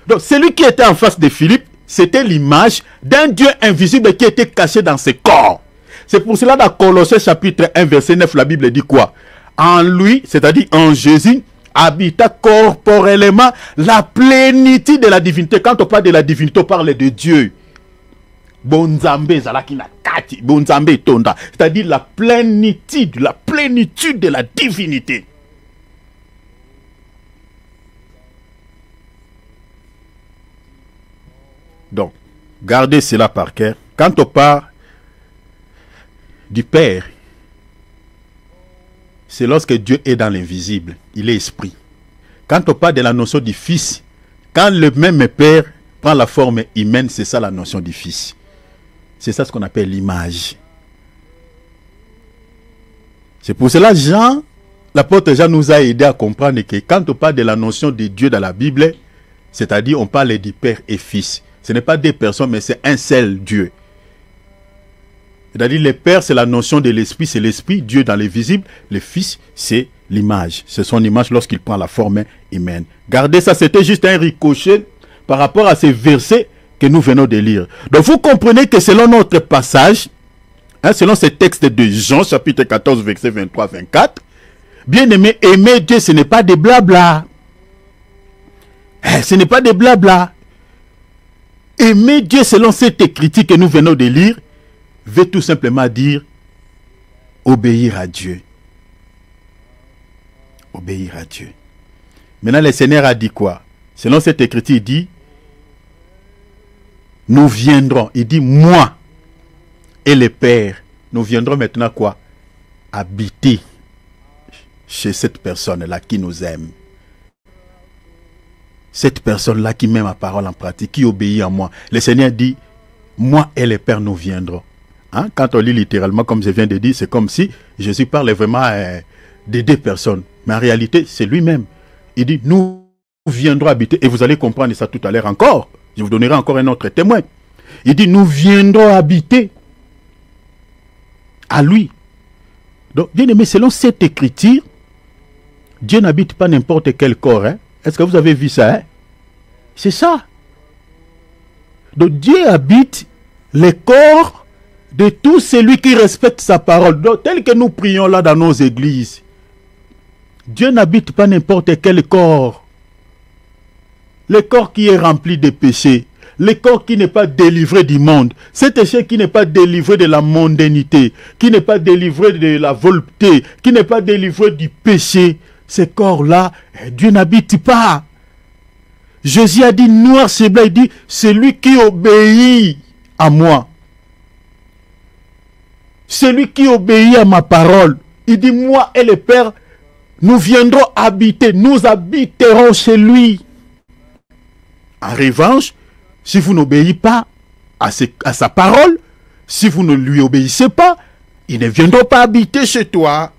Donc, celui qui était en face de Philippe, c'était l'image d'un Dieu invisible qui était caché dans ses corps. C'est pour cela, dans Colossiens chapitre 1, verset 9, la Bible dit quoi? En lui, c'est-à-dire en Jésus, habita corporellement la plénitude de la divinité. Quand on parle de la divinité, on parle de Dieu. C'est-à-dire la plénitude de la divinité. Donc, gardez cela par cœur. Quand on parle du Père, c'est lorsque Dieu est dans l'invisible. Il est esprit. Quand on parle de la notion du Fils, quand le même Père prend la forme humaine, c'est ça la notion du Fils. C'est ça ce qu'on appelle l'image. C'est pour cela Jean, l'apôtre Jean nous a aidé à comprendre que quand on parle de la notion de Dieu dans la Bible, c'est-à-dire on parle du Père et Fils. Ce n'est pas deux personnes, mais c'est un seul Dieu. C'est-à-dire le Père, c'est la notion de l'Esprit, c'est l'Esprit, Dieu dans l'invisible. Le Fils, c'est l'image. C'est son image lorsqu'il prend la forme humaine. Gardez ça, c'était juste un ricochet par rapport à ces versets que nous venons de lire. Donc vous comprenez que selon notre passage, selon ce texte de Jean, chapitre 14, verset 23-24, bien aimé, aimer Dieu, ce n'est pas des blabla. Ce n'est pas des blabla. Aimer Dieu selon cette écriture que nous venons de lire veut tout simplement dire obéir à Dieu. Obéir à Dieu. Maintenant, le Seigneur a dit quoi? Selon cette écriture, il dit nous viendrons. Il dit moi et le Père, nous viendrons maintenant quoi? Habiter chez cette personne-là qui nous aime. Cette personne-là qui met ma parole en pratique, qui obéit à moi. Le Seigneur dit, moi et le Père nous viendrons. Quand on lit littéralement, comme je viens de dire, c'est comme si Jésus parle vraiment de deux personnes. Mais en réalité, c'est lui-même. Il dit, nous viendrons habiter. Et vous allez comprendre ça tout à l'heure encore. Je vous donnerai encore un autre témoin. Il dit, nous viendrons habiter à lui. Donc, bien aimé, selon cette écriture, Dieu n'habite pas n'importe quel corps. Est-ce que vous avez vu ça? C'est ça. Donc Dieu habite le corps de tout celui qui respecte sa parole. Donc, tel que nous prions là dans nos églises, Dieu n'habite pas n'importe quel corps. Le corps qui est rempli de péchés. Le corps qui n'est pas délivré du monde. Cet péché qui n'est pas délivré de la mondanité. Qui n'est pas délivré de la volupté. Qui n'est pas délivré du péché. Ce corps-là, Dieu n'habite pas. Jésus a dit noir c'est blanc, il dit celui qui obéit à moi. Celui qui obéit à ma parole. Il dit moi et le Père, nous viendrons habiter, nous habiterons chez lui. En revanche, si vous n'obéissez pas à sa parole, si vous ne lui obéissez pas, ils ne viendront pas habiter chez toi.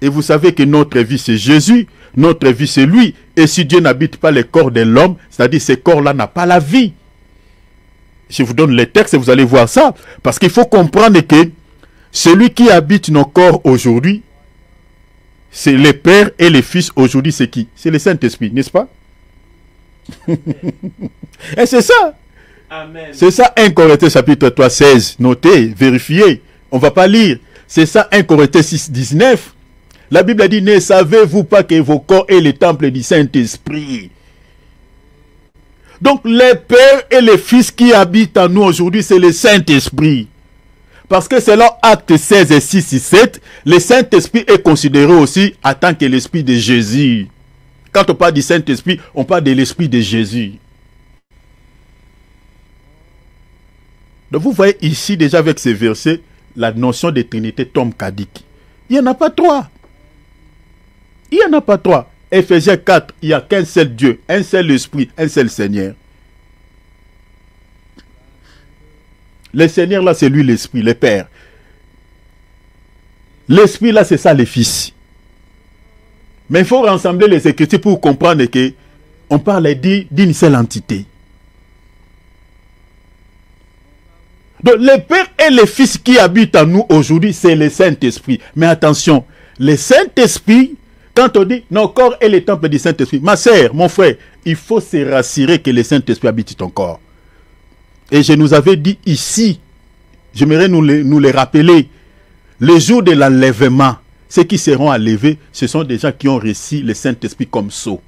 Et vous savez que notre vie c'est Jésus, notre vie c'est lui. Et si Dieu n'habite pas les corps de l'homme, c'est-à-dire ces corps-là n'ont pas la vie. Je vous donne les textes et vous allez voir ça. Parce qu'il faut comprendre que celui qui habite nos corps aujourd'hui, c'est les pères et les fils aujourd'hui, c'est qui? C'est le Saint-Esprit, n'est-ce pas? Et c'est ça. Amen. C'est ça 1 Corinthiens chapitre 3, 16. Notez, vérifiez. On ne va pas lire. C'est ça 1 Corinthiens 6, 19. La Bible a dit, ne savez-vous pas que vos corps est le temple du Saint-Esprit? Donc les pères et les fils qui habitent en nous aujourd'hui, c'est le Saint-Esprit. Parce que selon Actes 16 et 6 et 7, le Saint-Esprit est considéré aussi en tant que l'Esprit de Jésus. Quand on parle du Saint-Esprit, on parle de l'Esprit de Jésus. Donc vous voyez ici déjà avec ces versets, la notion de Trinité tombe caduque. Il n'y en a pas trois. Il n'y en a pas trois. Éphésiens 4, il n'y a qu'un seul Dieu, un seul Esprit, un seul Seigneur. Le Seigneur là, c'est lui l'Esprit, le Père. L'Esprit là, c'est ça, les Fils. Mais il faut rassembler les Écritures pour comprendre que on parle d'une seule entité. Donc les pères et les fils qui habitent en nous aujourd'hui, c'est le Saint-Esprit. Mais attention, le Saint-Esprit, quand on dit nos corps est le temple du Saint-Esprit, ma sœur, mon frère, il faut se rassurer que le Saint-Esprit habite ton corps. Et je nous avais dit ici, j'aimerais nous les rappeler, le jour de l'enlèvement, ceux qui seront enlevés, ce sont des gens qui ont reçu le Saint-Esprit comme sceau.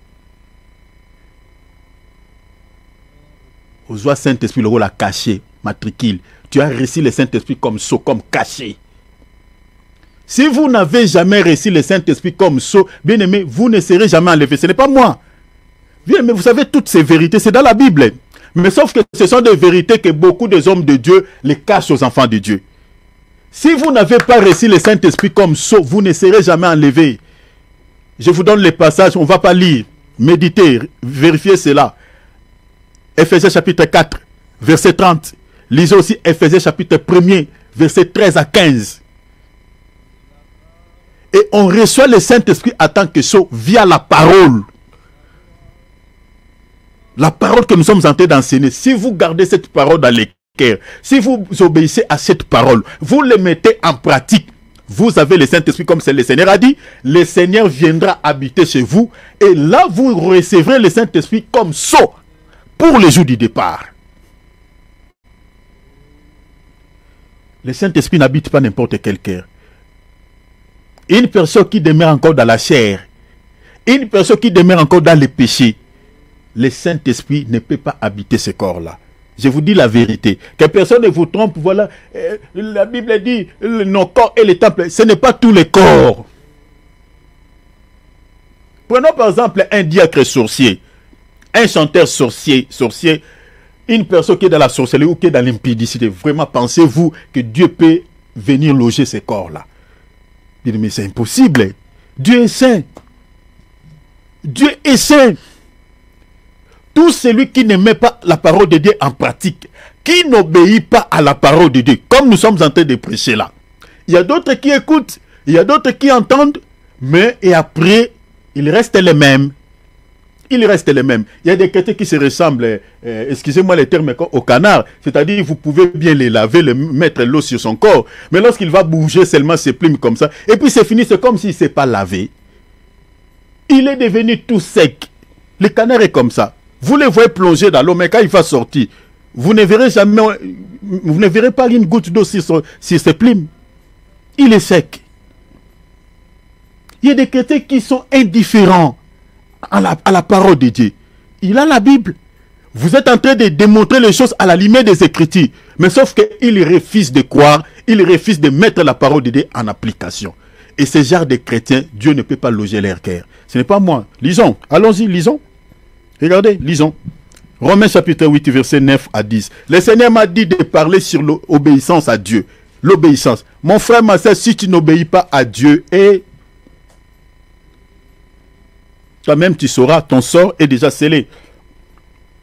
Aux joies Saint-Esprit, le rôle a caché, matricule. Tu as reçu le Saint-Esprit comme sceau, comme caché. Si vous n'avez jamais reçu le Saint-Esprit comme sceau, bien aimé, vous ne serez jamais enlevé. Ce n'est pas moi. Bien aimé, vous savez, toutes ces vérités, c'est dans la Bible. Mais sauf que ce sont des vérités que beaucoup des hommes de Dieu les cachent aux enfants de Dieu. Si vous n'avez pas reçu le Saint-Esprit comme sceau, vous ne serez jamais enlevé. Je vous donne les passages, on ne va pas lire. Méditez, vérifiez cela. Éphésiens chapitre 4, verset 30. Lisez aussi Éphésiens chapitre 1er, verset 13 à 15. Et on reçoit le Saint-Esprit en tant que sceau via la parole. La parole que nous sommes en train d'enseigner. Si vous gardez cette parole dans les cœurs, si vous obéissez à cette parole, vous le mettez en pratique, vous avez le Saint-Esprit comme le Seigneur a dit, le Seigneur viendra habiter chez vous et là vous recevrez le Saint-Esprit comme sceau pour le jour du départ. Le Saint-Esprit n'habite pas n'importe quel cœur. Une personne qui demeure encore dans la chair, une personne qui demeure encore dans les péchés, le Saint-Esprit ne peut pas habiter ce corps-là. Je vous dis la vérité. Que personne ne vous trompe. Voilà, la Bible dit, nos corps et les temples, ce n'est pas tous les corps. Prenons par exemple un diacre sorcier, un chanteur sorcier, une personne qui est dans la sorcellerie ou qui est dans l'impudicité. Vraiment, pensez-vous que Dieu peut venir loger ces corps-là? Mais c'est impossible. Dieu est saint. Dieu est saint. Tout celui qui ne met pas la parole de Dieu en pratique, qui n'obéit pas à la parole de Dieu, comme nous sommes en train de prêcher là. Il y a d'autres qui écoutent, il y a d'autres qui entendent, mais et après, ils restent les mêmes. Ils restent les mêmes. Il y a des chrétiens qui se ressemblent, excusez-moi les termes, au canard. C'est-à-dire, vous pouvez bien les laver, mettre l'eau sur son corps. Mais lorsqu'il va bouger seulement ses plumes comme ça, et puis c'est fini, c'est comme s'il ne s'est pas lavé. Il est devenu tout sec. Le canard est comme ça. Vous le voyez plonger dans l'eau, mais quand il va sortir, vous ne verrez jamais, vous ne verrez pas une goutte d'eau sur ses plumes. Il est sec. Il y a des chrétiens qui sont indifférents à la parole de Dieu. Il a la Bible. Vous êtes en train de démontrer les choses à la lumière des Écritures. Mais sauf qu'il refuse de croire, il refuse de mettre la parole de Dieu en application. Et ce genre de chrétiens, Dieu ne peut pas loger leur cœur. Ce n'est pas moi. Lisons. Allons-y, lisons. Regardez, lisons. Romains chapitre 8, verset 9 à 10. Le Seigneur m'a dit de parler sur l'obéissance à Dieu. L'obéissance. Mon frère, ma soeur, si tu n'obéis pas à Dieu, et toi-même tu sauras, ton sort est déjà scellé.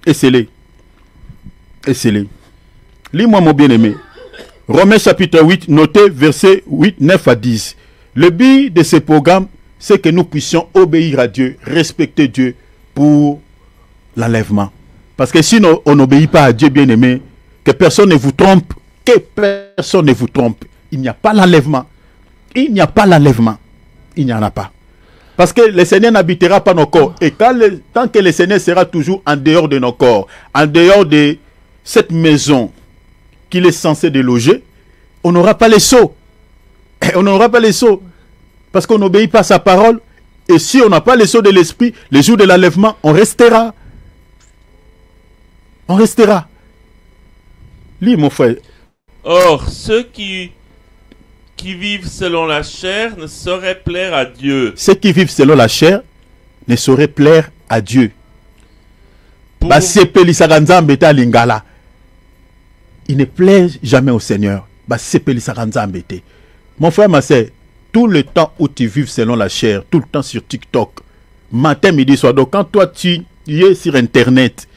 Et scellé. Et scellé. Lis-moi mon bien-aimé. Romains chapitre 8, notez versets 8, 9 à 10. Le but de ce programme, c'est que nous puissions obéir à Dieu, respecter Dieu pour l'enlèvement. Parce que si on n'obéit pas à Dieu, bien-aimé, que personne ne vous trompe, que personne ne vous trompe, il n'y a pas l'enlèvement. Il n'y a pas l'enlèvement. Il n'y en a pas. Parce que le Seigneur n'habitera pas nos corps. Et tant que le Seigneur sera toujours en dehors de nos corps, en dehors de cette maison qu'il est censé déloger, on n'aura pas les sceaux. On n'aura pas les sceaux. Parce qu'on n'obéit pas à sa parole. Et si on n'a pas les sceaux de l'esprit, les jours de l'enlèvement, on restera. On restera. Lis, mon frère. Or, ceux qui vivent selon la chair ne sauraient plaire à Dieu. Ceux qui vivent selon la chair ne sauraient plaire à Dieu. Il ne plaît jamais au Seigneur. Mon frère, ma soeur, tout le temps où tu vives selon la chair, tout le temps sur TikTok, matin, midi, soir, donc quand toi tu es sur Internet,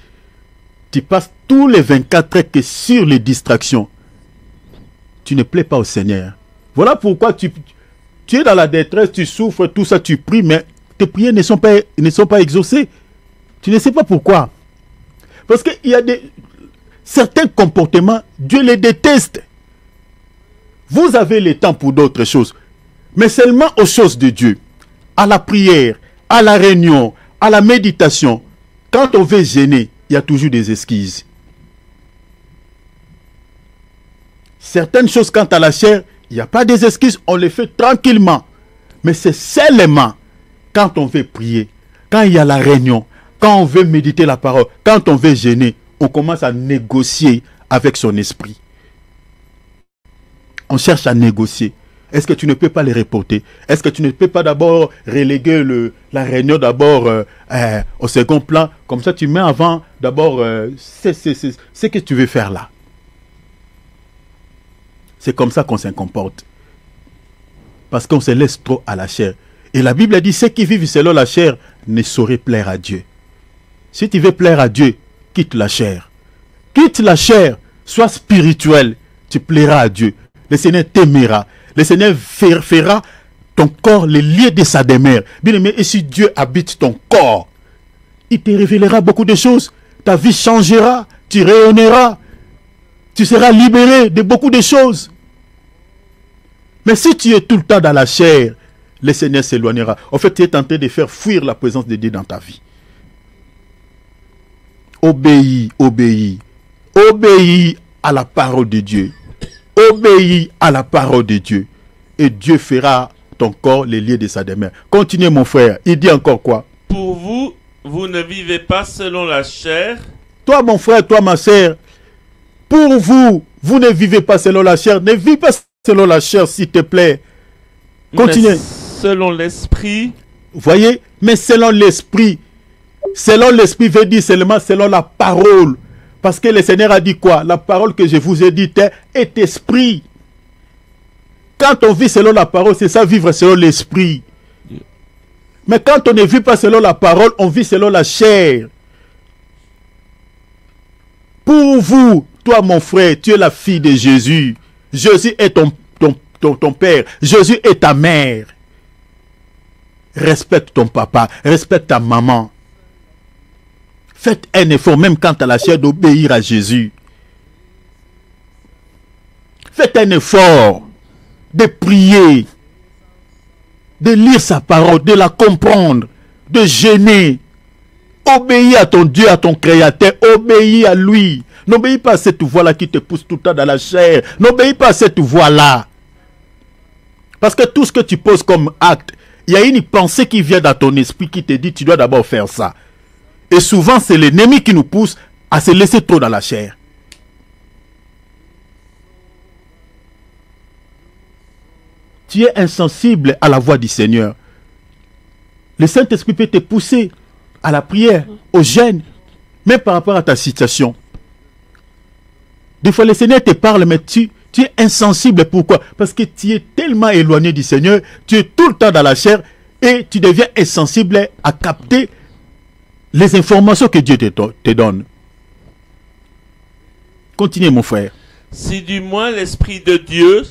tu passes tous les 24 heures que sur les distractions, tu ne plais pas au Seigneur. Voilà pourquoi tu es dans la détresse, tu souffres, tout ça, tu pries, mais tes prières ne sont pas exaucées. Tu ne sais pas pourquoi. Parce qu'il y a certains comportements, Dieu les déteste. Vous avez le temps pour d'autres choses, mais seulement aux choses de Dieu, à la prière, à la réunion, à la méditation. Quand on veut gêner, il y a toujours des esquisses. Certaines choses, quant à la chair, il n'y a pas des esquisses, on les fait tranquillement. Mais c'est seulement quand on veut prier, quand il y a la réunion, quand on veut méditer la parole, quand on veut gêner, on commence à négocier avec son esprit. On cherche à négocier. Est-ce que tu ne peux pas les reporter? Est-ce que tu ne peux pas d'abord reléguer la réunion d'abord au second plan? Comme ça, tu mets avant d'abord ce que tu veux faire là. C'est comme ça qu'on se comporte. Parce qu'on se laisse trop à la chair. Et la Bible dit, ceux qui vivent selon la chair ne sauraient plaire à Dieu. Si tu veux plaire à Dieu, quitte la chair. Quitte la chair, sois spirituel, tu plairas à Dieu. Le Seigneur t'aimera. Le Seigneur fera ton corps le lieu de sa demeure. Bien aimé, et si Dieu habite ton corps, il te révélera beaucoup de choses. Ta vie changera, tu rayonneras. Tu seras libéré de beaucoup de choses. Mais si tu es tout le temps dans la chair, le Seigneur s'éloignera. En fait, tu es tenté de faire fuir la présence de Dieu dans ta vie. Obéis, obéis. Obéis à la parole de Dieu. Obéis à la parole de Dieu. Et Dieu fera ton corps le lieu de sa demeure. Continuez, mon frère. Il dit encore quoi? Pour vous, vous ne vivez pas selon la chair. Toi, mon frère, toi, ma sœur, pour vous, vous ne vivez pas selon la chair. Ne vis pas selon la chair, s'il te plaît. Continuez. Mais selon l'esprit. Voyez, mais selon l'esprit. Selon l'esprit veut dire seulement selon la parole. Parce que le Seigneur a dit quoi? La parole que je vous ai dite est esprit. Quand on vit selon la parole, c'est ça, vivre selon l'esprit. Mais quand on ne vit pas selon la parole, on vit selon la chair. Pour vous, toi mon frère, tu es la fille de Jésus. Jésus est ton père. Jésus est ta mère. Respecte ton papa, respecte ta maman. Faites un effort, même quant à la chair, d'obéir à Jésus. Faites un effort de prier, de lire sa parole, de la comprendre, de jeûner. Obéis à ton Dieu, à ton Créateur, obéis à lui. N'obéis pas à cette voix-là qui te pousse tout le temps dans la chair. N'obéis pas à cette voix-là. Parce que tout ce que tu poses comme acte, il y a une pensée qui vient dans ton esprit qui te dit tu dois d'abord faire ça. Et souvent, c'est l'ennemi qui nous pousse à se laisser trop dans la chair. Tu es insensible à la voix du Seigneur. Le Saint-Esprit peut te pousser à la prière, au jeûne, même par rapport à ta situation. Des fois, le Seigneur te parle, mais tu es insensible. Pourquoi? Parce que tu es tellement éloigné du Seigneur, tu es tout le temps dans la chair, et tu deviens insensible à capter les informations que Dieu te donne. Continuez, mon frère. Si du moins l'Esprit de Dieu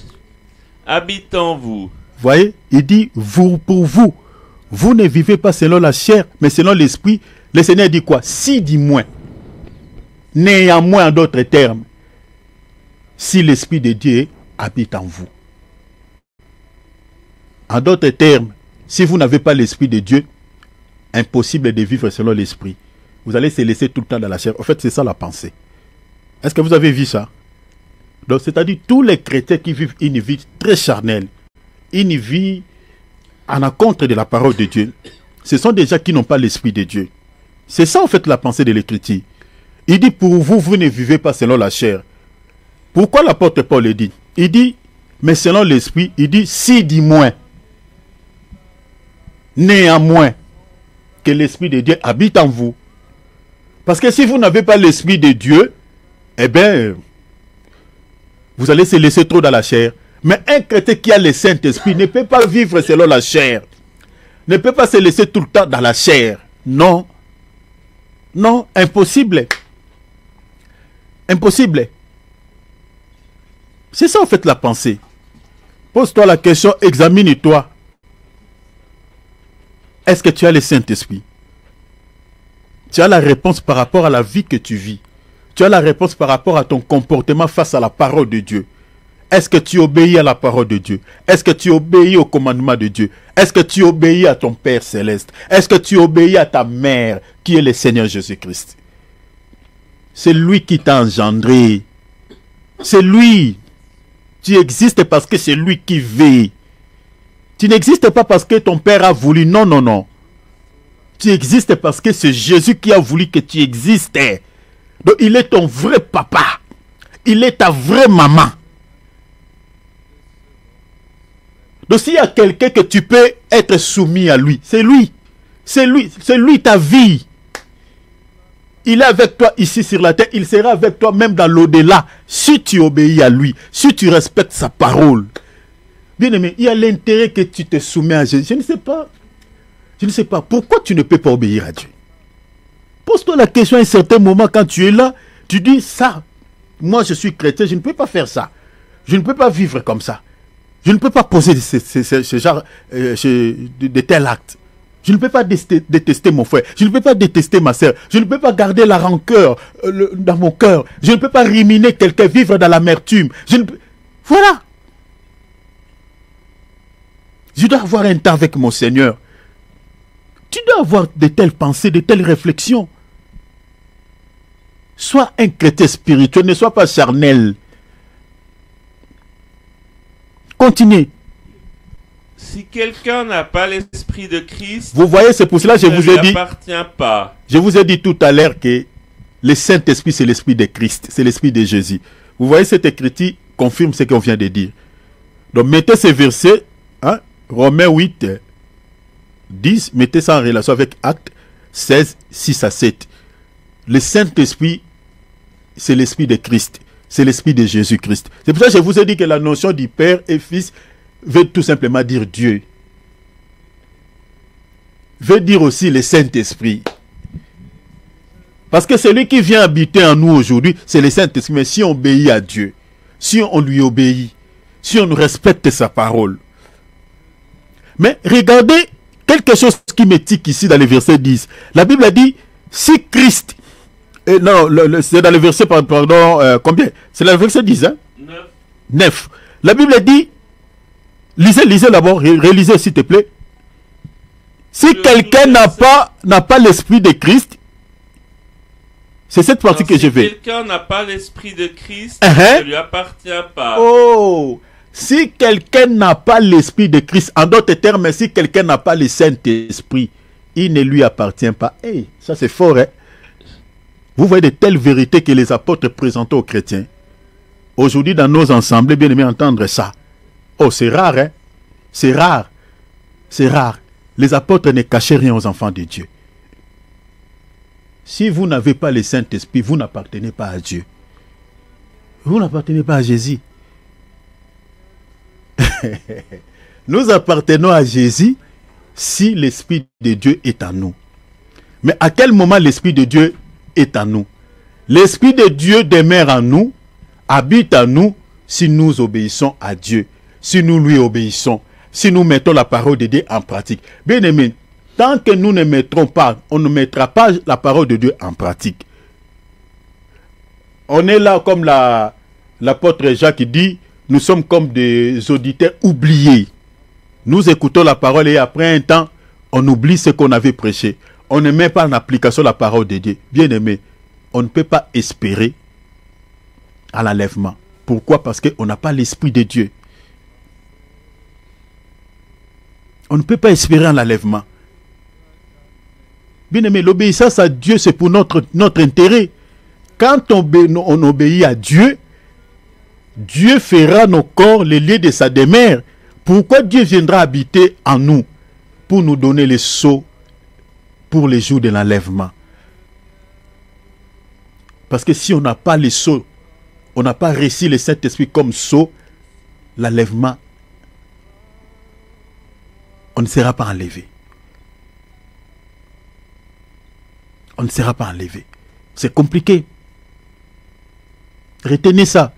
habite en vous. Voyez, il dit, pour vous, vous ne vivez pas selon la chair, mais selon l'Esprit. Le Seigneur dit quoi? Si du moins. Néanmoins, en d'autres termes, si l'Esprit de Dieu habite en vous. En d'autres termes, si vous n'avez pas l'Esprit de Dieu, impossible de vivre selon l'Esprit. Vous allez se laisser tout le temps dans la chair. En fait, c'est ça la pensée. Est-ce que vous avez vu ça? Donc, c'est-à-dire tous les chrétiens qui vivent une vie très charnelle, une vie en encontre de la parole de Dieu, ce sont des gens qui n'ont pas l'Esprit de Dieu. C'est ça, en fait, la pensée de l'Écriture. Il dit, pour vous, vous ne vivez pas selon la chair. Pourquoi l'apôtre Paul le dit? Il dit, mais selon l'Esprit, il dit, si du moins, néanmoins, que l'Esprit de Dieu habite en vous. Parce que si vous n'avez pas l'Esprit de Dieu, eh bien, vous allez se laisser trop dans la chair. Mais un chrétien qui a le Saint-Esprit ne peut pas vivre selon la chair. Ne peut pas se laisser tout le temps dans la chair. Non. Non, impossible. Impossible. C'est ça en fait la pensée. Pose-toi la question, examine-toi. Est-ce que tu as le Saint-Esprit? Tu as la réponse par rapport à la vie que tu vis. Tu as la réponse par rapport à ton comportement face à la parole de Dieu. Est-ce que tu obéis à la parole de Dieu? Est-ce que tu obéis au commandement de Dieu? Est-ce que tu obéis à ton Père céleste? Est-ce que tu obéis à ta mère qui est le Seigneur Jésus-Christ? C'est lui qui t'a engendré. C'est lui. Tu existes parce que c'est lui qui vit. Tu n'existes pas parce que ton Père a voulu. Non, non, non. Tu existes parce que c'est Jésus qui a voulu que tu existes. Donc il est ton vrai papa. Il est ta vraie maman. Donc s'il y a quelqu'un que tu peux être soumis à lui, c'est lui. C'est lui ta vie. Il est avec toi ici sur la terre, il sera avec toi même dans l'au-delà. Si tu obéis à lui, si tu respectes sa parole. Bien-aimé, il y a l'intérêt que tu te soumets à Jésus. Je ne sais pas. Je ne sais pas. Pourquoi tu ne peux pas obéir à Dieu? Pose-toi la question à un certain moment quand tu es là. Tu dis ça. Moi je suis chrétien, je ne peux pas faire ça. Je ne peux pas vivre comme ça. Je ne peux pas poser ce genre de tel acte. Je ne peux pas détester mon frère. Je ne peux pas détester ma soeur. Je ne peux pas garder la rancœur dans mon cœur. Je ne peux pas ruminer quelqu'un, vivre dans l'amertume. Voilà. Je dois avoir un temps avec mon Seigneur. Tu dois avoir de telles pensées, de telles réflexions. Sois un chrétien spirituel, ne sois pas charnel. Continuez. Si quelqu'un n'a pas l'Esprit de Christ, vous voyez, c'est pour cela que je vous ai dit. Appartient pas. Je vous ai dit tout à l'heure que le Saint-Esprit, c'est l'Esprit de Christ, c'est l'Esprit de Jésus. Vous voyez, cette écriture confirme ce qu'on vient de dire. Donc, mettez ces versets, hein, Romains 8, 10, mettez ça en relation avec Actes 16, 6 à 7. Le Saint-Esprit, c'est l'Esprit de Christ, c'est l'Esprit de Jésus-Christ. C'est pour ça que je vous ai dit que la notion du Père et Fils veut tout simplement dire Dieu. Veut dire aussi le Saint-Esprit. Parce que celui qui vient habiter en nous aujourd'hui, c'est le Saint-Esprit. Mais si on obéit à Dieu, si on lui obéit, si on respecte sa parole. Mais regardez quelque chose qui me tique ici dans le verset 10. La Bible a dit, si Christ... non, c'est dans le verset, pardon, combien? C'est dans le verset 10, hein? 9. La Bible a dit, lisez d'abord, relisez s'il te plaît. Si quelqu'un n'a pas l'Esprit de Christ, c'est cette partie que je vais. Si quelqu'un n'a pas l'Esprit de Christ, ça ne lui appartient pas. Oh! Si quelqu'un n'a pas l'Esprit de Christ, en d'autres termes, si quelqu'un n'a pas le Saint-Esprit, il ne lui appartient pas. Hey, ça c'est fort, hein? Vous voyez de telles vérités que les apôtres présentaient aux chrétiens. Aujourd'hui, dans nos assemblées, bien aimé entendre ça. Oh, c'est rare, hein? C'est rare. C'est rare. Les apôtres ne cachaient rien aux enfants de Dieu. Si vous n'avez pas le Saint-Esprit, vous n'appartenez pas à Dieu. Vous n'appartenez pas à Jésus. Nous appartenons à Jésus si l'Esprit de Dieu est en nous. Mais à quel moment l'Esprit de Dieu est en nous? L'Esprit de Dieu demeure en nous, habite en nous, si nous obéissons à Dieu, si nous lui obéissons, si nous mettons la parole de Dieu en pratique. Bien aimé, tant que nous ne mettrons pas, on ne mettra pas la parole de Dieu en pratique. On est là comme l'apôtre Jacques dit, nous sommes comme des auditeurs oubliés. Nous écoutons la parole et après un temps, on oublie ce qu'on avait prêché. On ne met pas en application la parole de Dieu. Bien aimé, on ne peut pas espérer à l'enlèvement. Pourquoi? Parce qu'on n'a pas l'Esprit de Dieu. On ne peut pas espérer à l'enlèvement. Bien aimé, l'obéissance à Dieu, c'est pour notre intérêt. Quand on obéit à Dieu, Dieu fera nos corps les lieux de sa demeure. Pourquoi Dieu viendra habiter en nous? Pour nous donner les sceaux pour les jours de l'enlèvement. Parce que si on n'a pas les sceaux, on n'a pas reçu le Saint-Esprit comme sceau, l'enlèvement, on ne sera pas enlevé. On ne sera pas enlevé. C'est compliqué. Retenez ça.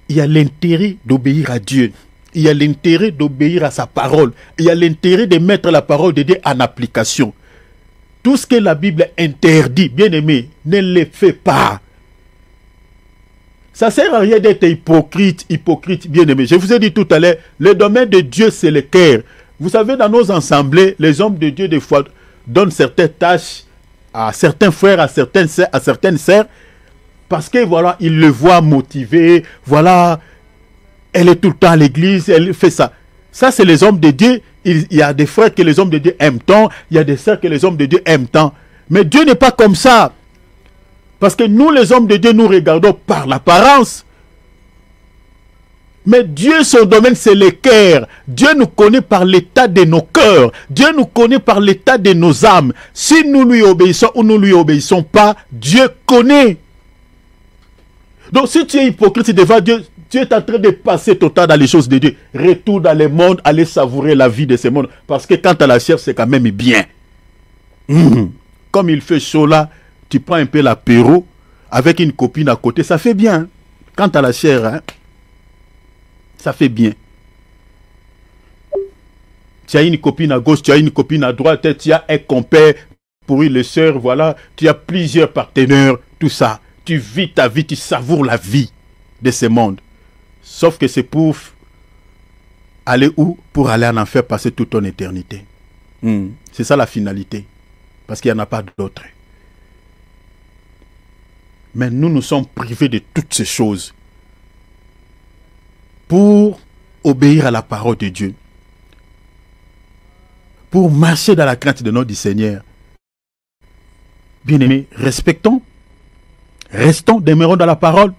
Il y a l'intérêt d'obéir à Dieu. Il y a l'intérêt d'obéir à sa parole. Il y a l'intérêt de mettre la parole de Dieu en application. Tout ce que la Bible interdit, bien aimé, ne le fait pas. Ça ne sert à rien d'être hypocrite, bien aimé. Je vous ai dit tout à l'heure, le domaine de Dieu, c'est le cœur. Vous savez, dans nos assemblées, les hommes de Dieu, des fois, donnent certaines tâches à certains frères, à certaines sœurs, parce que, voilà, ils le voient motivé, voilà, elle est tout le temps à l'église, elle fait ça. Ça, c'est les hommes de Dieu. Il y a des frères que les hommes de Dieu aiment tant, il y a des sœurs que les hommes de Dieu aiment tant. Mais Dieu n'est pas comme ça. Parce que nous, les hommes de Dieu, nous regardons par l'apparence. Mais Dieu, son domaine, c'est le cœur. Dieu nous connaît par l'état de nos cœurs. Dieu nous connaît par l'état de nos âmes. Si nous lui obéissons ou nous lui obéissons pas, Dieu connaît. Donc si tu es hypocrite devant Dieu, tu es en train de passer ton temps dans les choses de Dieu. Retourne dans le monde, allez savourer la vie de ce monde. Parce que quand tu as la chair, c'est quand même bien. Comme il fait chaud là, tu prends un peu l'apéro avec une copine à côté, ça fait bien. Quand tu as la chair, hein, ça fait bien. Tu as une copine à gauche, tu as une copine à droite, tu as un compère pour une sœur, voilà. Tu as plusieurs partenaires, tout ça. Tu vis ta vie, tu savoures la vie de ce monde. Sauf que c'est pour aller où? Pour aller en enfer, passer toute ton éternité. C'est ça la finalité. Parce qu'il n'y en a pas d'autre. Mais nous sommes privés de toutes ces choses pour obéir à la parole de Dieu. Pour marcher dans la crainte de notre Seigneur. Bien-aimés, respectons. Restons, demeurons dans la parole.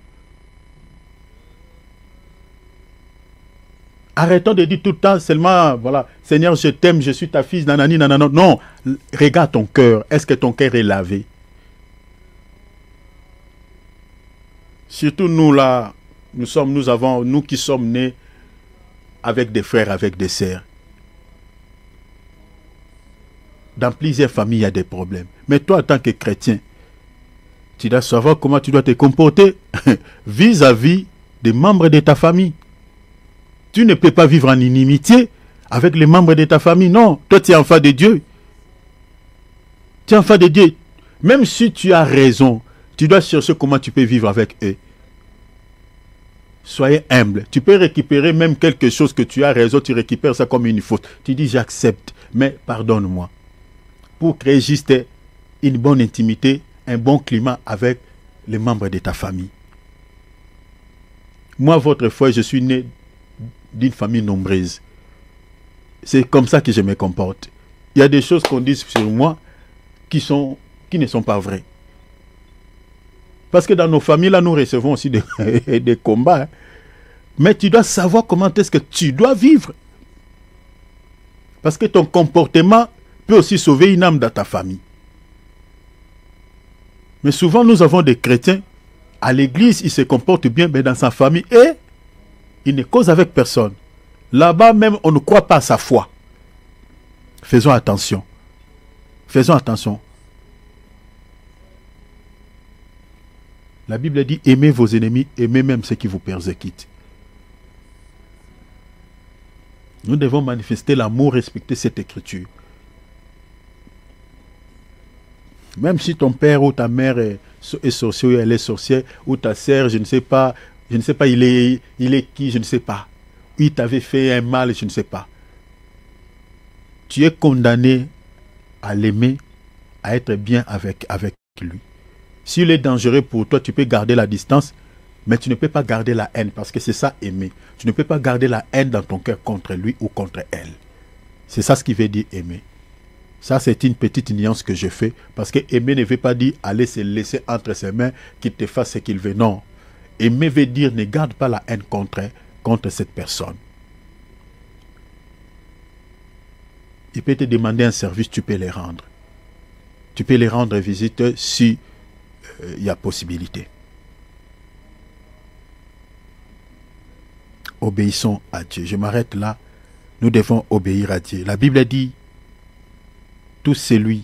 Arrêtons de dire tout le temps seulement, voilà, Seigneur, je t'aime, je suis ta fille, nanani, nanana. Non, regarde ton cœur. Est-ce que ton cœur est lavé? Surtout nous là, nous qui sommes nés avec des frères, avec des sœurs. Dans plusieurs familles, il y a des problèmes. Mais toi, en tant que chrétien, tu dois savoir comment tu dois te comporter vis-à-vis des membres de ta famille. Tu ne peux pas vivre en inimitié avec les membres de ta famille. Non, toi tu es enfant de Dieu. Tu es enfant de Dieu. Même si tu as raison, tu dois chercher comment tu peux vivre avec eux. Soyez humble. Tu peux récupérer même quelque chose que tu as raison, tu récupères ça comme une faute. Tu dis j'accepte, mais pardonne-moi. Pour créer juste une bonne intimité, un bon climat avec les membres de ta famille. Moi, votre foi, je suis né d'une famille nombreuse. C'est comme ça que je me comporte. Il y a des choses qu'on dit sur moi qui ne sont pas vraies. Parce que dans nos familles, là, nous recevons aussi des combats. Hein. Mais tu dois savoir comment est-ce que tu dois vivre. Parce que ton comportement peut aussi sauver une âme dans ta famille. Mais souvent, nous avons des chrétiens, à l'église, ils se comportent bien, mais dans sa famille, et ils ne causent avec personne. Là-bas même, on ne croit pas à sa foi. Faisons attention. Faisons attention. La Bible dit, aimez vos ennemis, aimez même ceux qui vous persécutent. Nous devons manifester l'amour, respecter cette écriture. Même si ton père ou ta mère est sorcier, ou elle est sorcière, ou ta sœur, je ne sais pas, il est qui, je ne sais pas. Il t'avait fait un mal, je ne sais pas. Tu es condamné à l'aimer, à être bien avec lui. S'il est dangereux pour toi, tu peux garder la distance, mais tu ne peux pas garder la haine, parce que c'est ça aimer. Tu ne peux pas garder la haine dans ton cœur contre lui ou contre elle. C'est ça ce qui veut dire aimer. Ça, c'est une petite nuance que je fais, parce que aimer ne veut pas dire aller se laisser entre ses mains, qu'il te fasse ce qu'il veut. Non. Aimer veut dire ne garde pas la haine contre cette personne. Il peut te demander un service, tu peux les rendre. Tu peux les rendre visite si il y a possibilité. Obéissons à Dieu. Je m'arrête là. Nous devons obéir à Dieu. La Bible dit, tout celui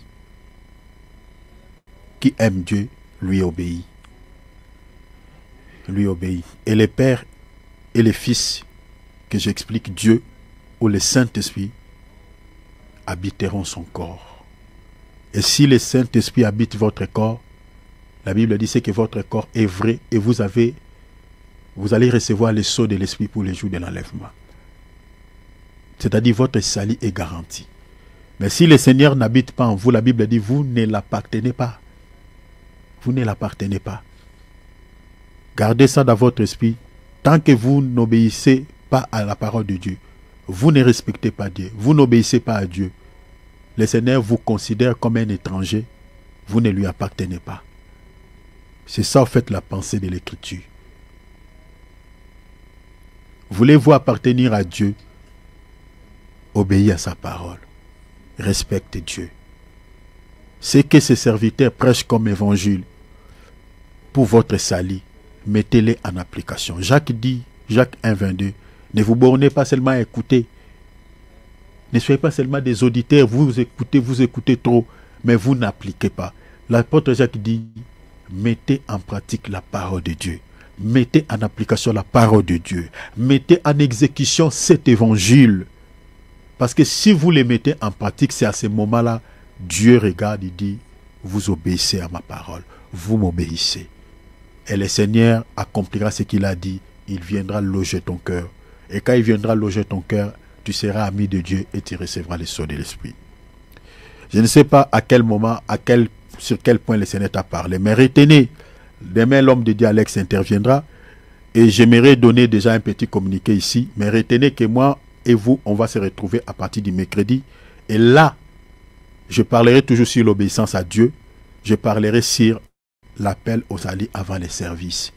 qui aime Dieu lui obéit. Lui obéit. Et les pères et les fils, que j'explique, Dieu ou le Saint-Esprit, habiteront son corps. Et si le Saint-Esprit habite votre corps, la Bible dit c'est que votre corps est vrai et vous allez recevoir le sceau de l'Esprit pour les jours de l'enlèvement. C'est-à-dire votre salut est garanti. Mais si le Seigneur n'habite pas en vous, la Bible dit vous ne l'appartenez pas. Vous ne l'appartenez pas. Gardez ça dans votre esprit. Tant que vous n'obéissez pas à la parole de Dieu, vous ne respectez pas Dieu, vous n'obéissez pas à Dieu, le Seigneur vous considère comme un étranger, vous ne lui appartenez pas. C'est ça en fait la pensée de l'Écriture. Voulez-vous appartenir à Dieu? Obéissez à sa parole. Respectez Dieu. Ce que ses serviteurs prêchent comme évangile pour votre salut, mettez-les en application. Jacques dit, Jacques 1, 22, ne vous bornez pas seulement à écouter. Ne soyez pas seulement des auditeurs, vous écoutez trop, mais vous n'appliquez pas. L'apôtre Jacques dit, mettez en pratique la parole de Dieu. Mettez en application la parole de Dieu. Mettez en exécution cet évangile. Parce que si vous les mettez en pratique, c'est à ce moment-là, Dieu regarde et dit, vous obéissez à ma parole. Vous m'obéissez. Et le Seigneur accomplira ce qu'il a dit. Il viendra loger ton cœur. Et quand il viendra loger ton cœur, tu seras ami de Dieu et tu recevras le sceau de l'Esprit. Je ne sais pas à quel moment, sur quel point le Seigneur t'a parlé, mais retenez, demain l'homme de Dieu Alex interviendra et j'aimerais donner déjà un petit communiqué ici, mais retenez que moi et vous, on va se retrouver à partir du mercredi et là, je parlerai toujours sur l'obéissance à Dieu, je parlerai sur l'appel au salut avant les services.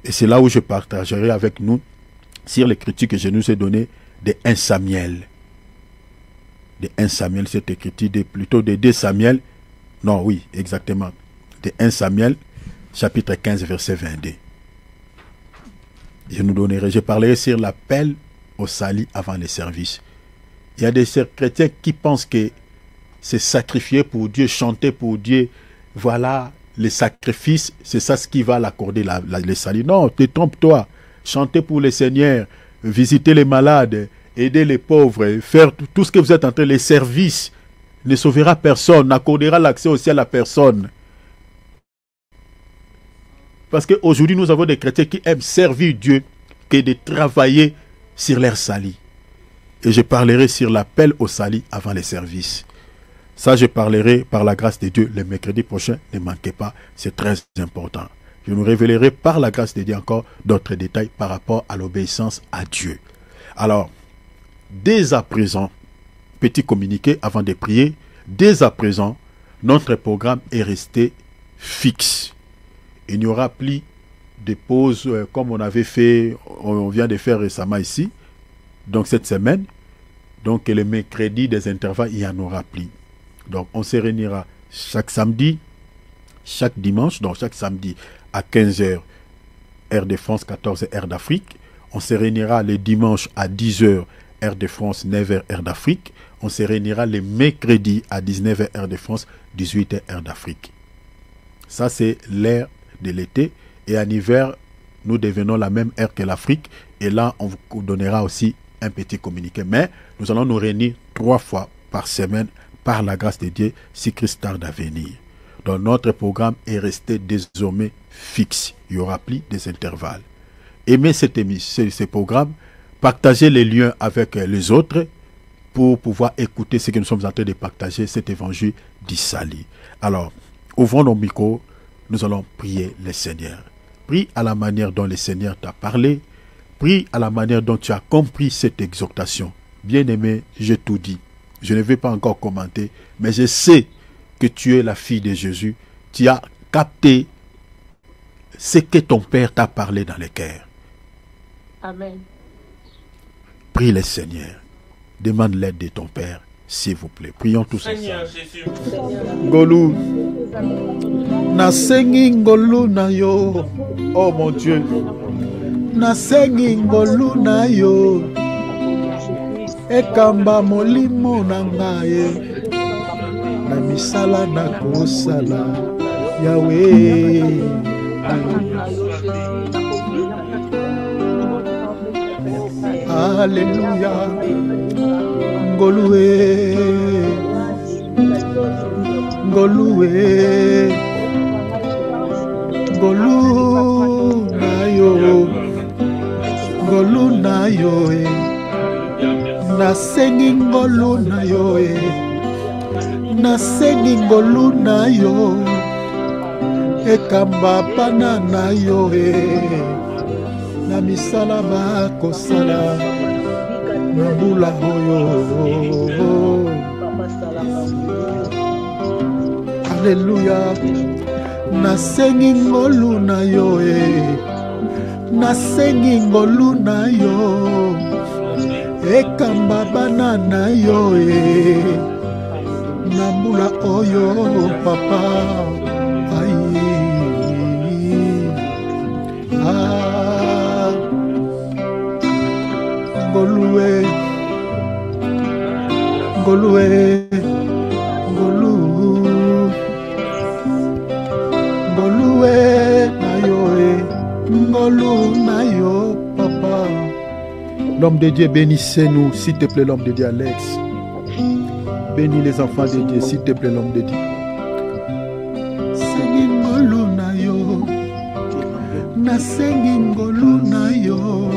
Et c'est là où je partagerai avec nous sur l'écriture que je nous ai donnée de 1 Samuel. De 1 Samuel, cette écriture, plutôt de 2 Samuel. Non, oui, exactement. De 1 Samuel, chapitre 15, verset 22. Je parlerai sur l'appel au salut avant les services. Il y a des chrétiens qui pensent que c'est sacrifier pour Dieu, chanter pour Dieu. Voilà, les sacrifices, c'est ça ce qui va l'accorder le salut. Non, te trompe-toi. Chanter pour le Seigneur, visiter les malades, aider les pauvres, faire tout ce que vous êtes en train, les services, ne sauvera personne, n'accordera l'accès au ciel à personne. Parce qu'aujourd'hui, nous avons des chrétiens qui aiment servir Dieu que de travailler sur leur salut. Et je parlerai sur l'appel au salut avant les services. Ça, je parlerai par la grâce de Dieu le mercredi prochain. Ne manquez pas, c'est très important. Je nous révélerai par la grâce de Dieu encore d'autres détails par rapport à l'obéissance à Dieu. Alors, dès à présent, petit communiqué avant de prier, dès à présent, notre programme est resté fixe. Il n'y aura plus de pauses comme on vient de faire récemment ici, donc cette semaine. Donc le mercredi des intervalles, il n'y en aura plus. Donc on se réunira chaque samedi, chaque dimanche, donc chaque samedi à 15h, heure de France, 14h, heure d'Afrique. On se réunira le dimanche à 10h, heure de France, 9h heure d'Afrique. On se réunira les mercredis à 19h heure de France, 18h heure d'Afrique. Ça, c'est l'heure de l'été. Et en hiver, nous devenons la même heure que l'Afrique. Et là, on vous donnera aussi un petit communiqué. Mais nous allons nous réunir 3 fois par semaine par la grâce de Dieu si Christ tarde à venir. Donc notre programme est resté désormais fixe. Il n'y aura plus des intervalles. Aimez cette émission, ce programme, partagez les liens avec les autres pour pouvoir écouter ce que nous sommes en train de partager, cet évangile d'Issali. Alors, ouvrons nos micros, nous allons prier le Seigneur. Prie à la manière dont le Seigneur t'a parlé, prie à la manière dont tu as compris cette exhortation. Bien-aimé, j'ai tout dit. Je ne vais pas encore commenter, mais je sais que tu es la fille de Jésus. Tu as capté ce que ton Père t'a parlé dans le cœur. Amen. Prie le Seigneur. Demande l'aide de ton Père, s'il vous plaît. Prions tous Seigneur ensemble. Jésus. Ngolu. Nasengi ngolu na yo. Oh mon Dieu. Nasengi ngolu na yo. Ekamba molimo na ngaye. Na misala na kosala. Yahweh. Alléluia. Ngoluwe. Ngoluwe. Ngolu na yo. Ngolu na yo. Nasengi ngolu na yo. Nasengi ngolu na yo. Ekamba pana na yo. Na misala bakosala na bula oyo. Alléluia. Nasengi ngolu na yo. Nasengi ngolu na yo. Ekamba bana na yo. Na bula oyo papa. Aïe. Ngoluwe, Ngoluwe, Ngolu, Ngoluwe na yo, Ngolu na yo, papa. L'homme de Dieu, bénissez-nous, s'il te plaît, l'homme de Dieu, Alex. Bénis les enfants de Dieu, s'il te plaît, l'homme de Dieu. Sengi Ngolu na yo, nasengi Ngolu na yo.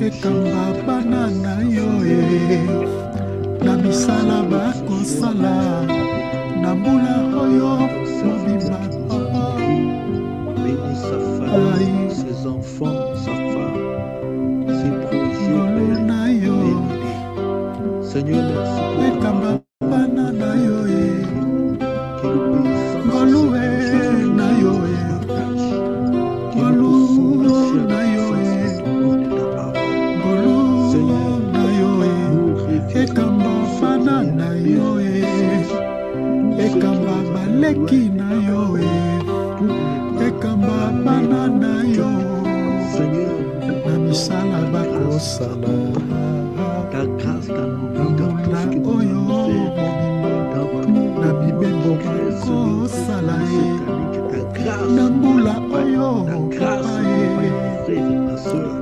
Ekamba bana na yo na misala bakosala na mbula oyo mobimba papa. Bénis sa famille, ses enfants, sa femme, ses projets. Na yo Seigneur, merci pour ekamba bana na yo que l'obéissance Ngoluwe na yo Ngolu na yo ekamba fana na yo ekamba baleki na yo ekamba bana na yo na misala bakosala ta grâce dans nos vies, dans tout ce que nous oyo faisons, na bibembo bakosala ta grâce, na mbula oyo ta grâce, papa frères et ma soeur,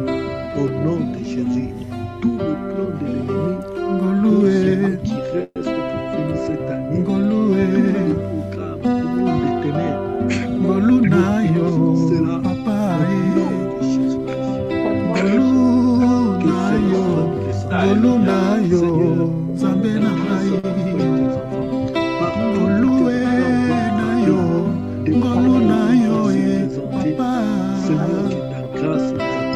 au nom de Jésus, tout le plan de l'ennemi, Ngoluwe qui reste pour finir cette année, Ngoluwe le programme, le monde des ténèbres, Ngolu na yo papa Ngolu na yo Ngolu na yo Nzambe na ngai Ngoluwe na yo Ngolu na yo papa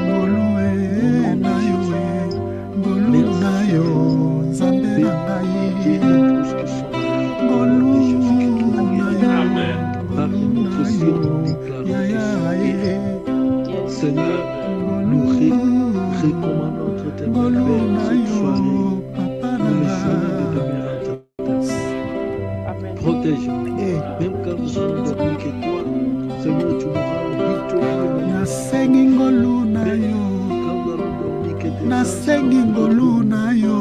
Ngoluwe na yo Ngolu na yo Nzambe na ngai Ngolu na yo Yaya Seigneur, nous recommandons notre témoin cette soirée. Nous essayons de demeurer en ta présence. Protège-nous. Même quand nous allons dormir que toi, Seigneur, tu nous rends victorieux. nasengi ngolu na yo Quand nous allons dormir que nasengi ngolu na yo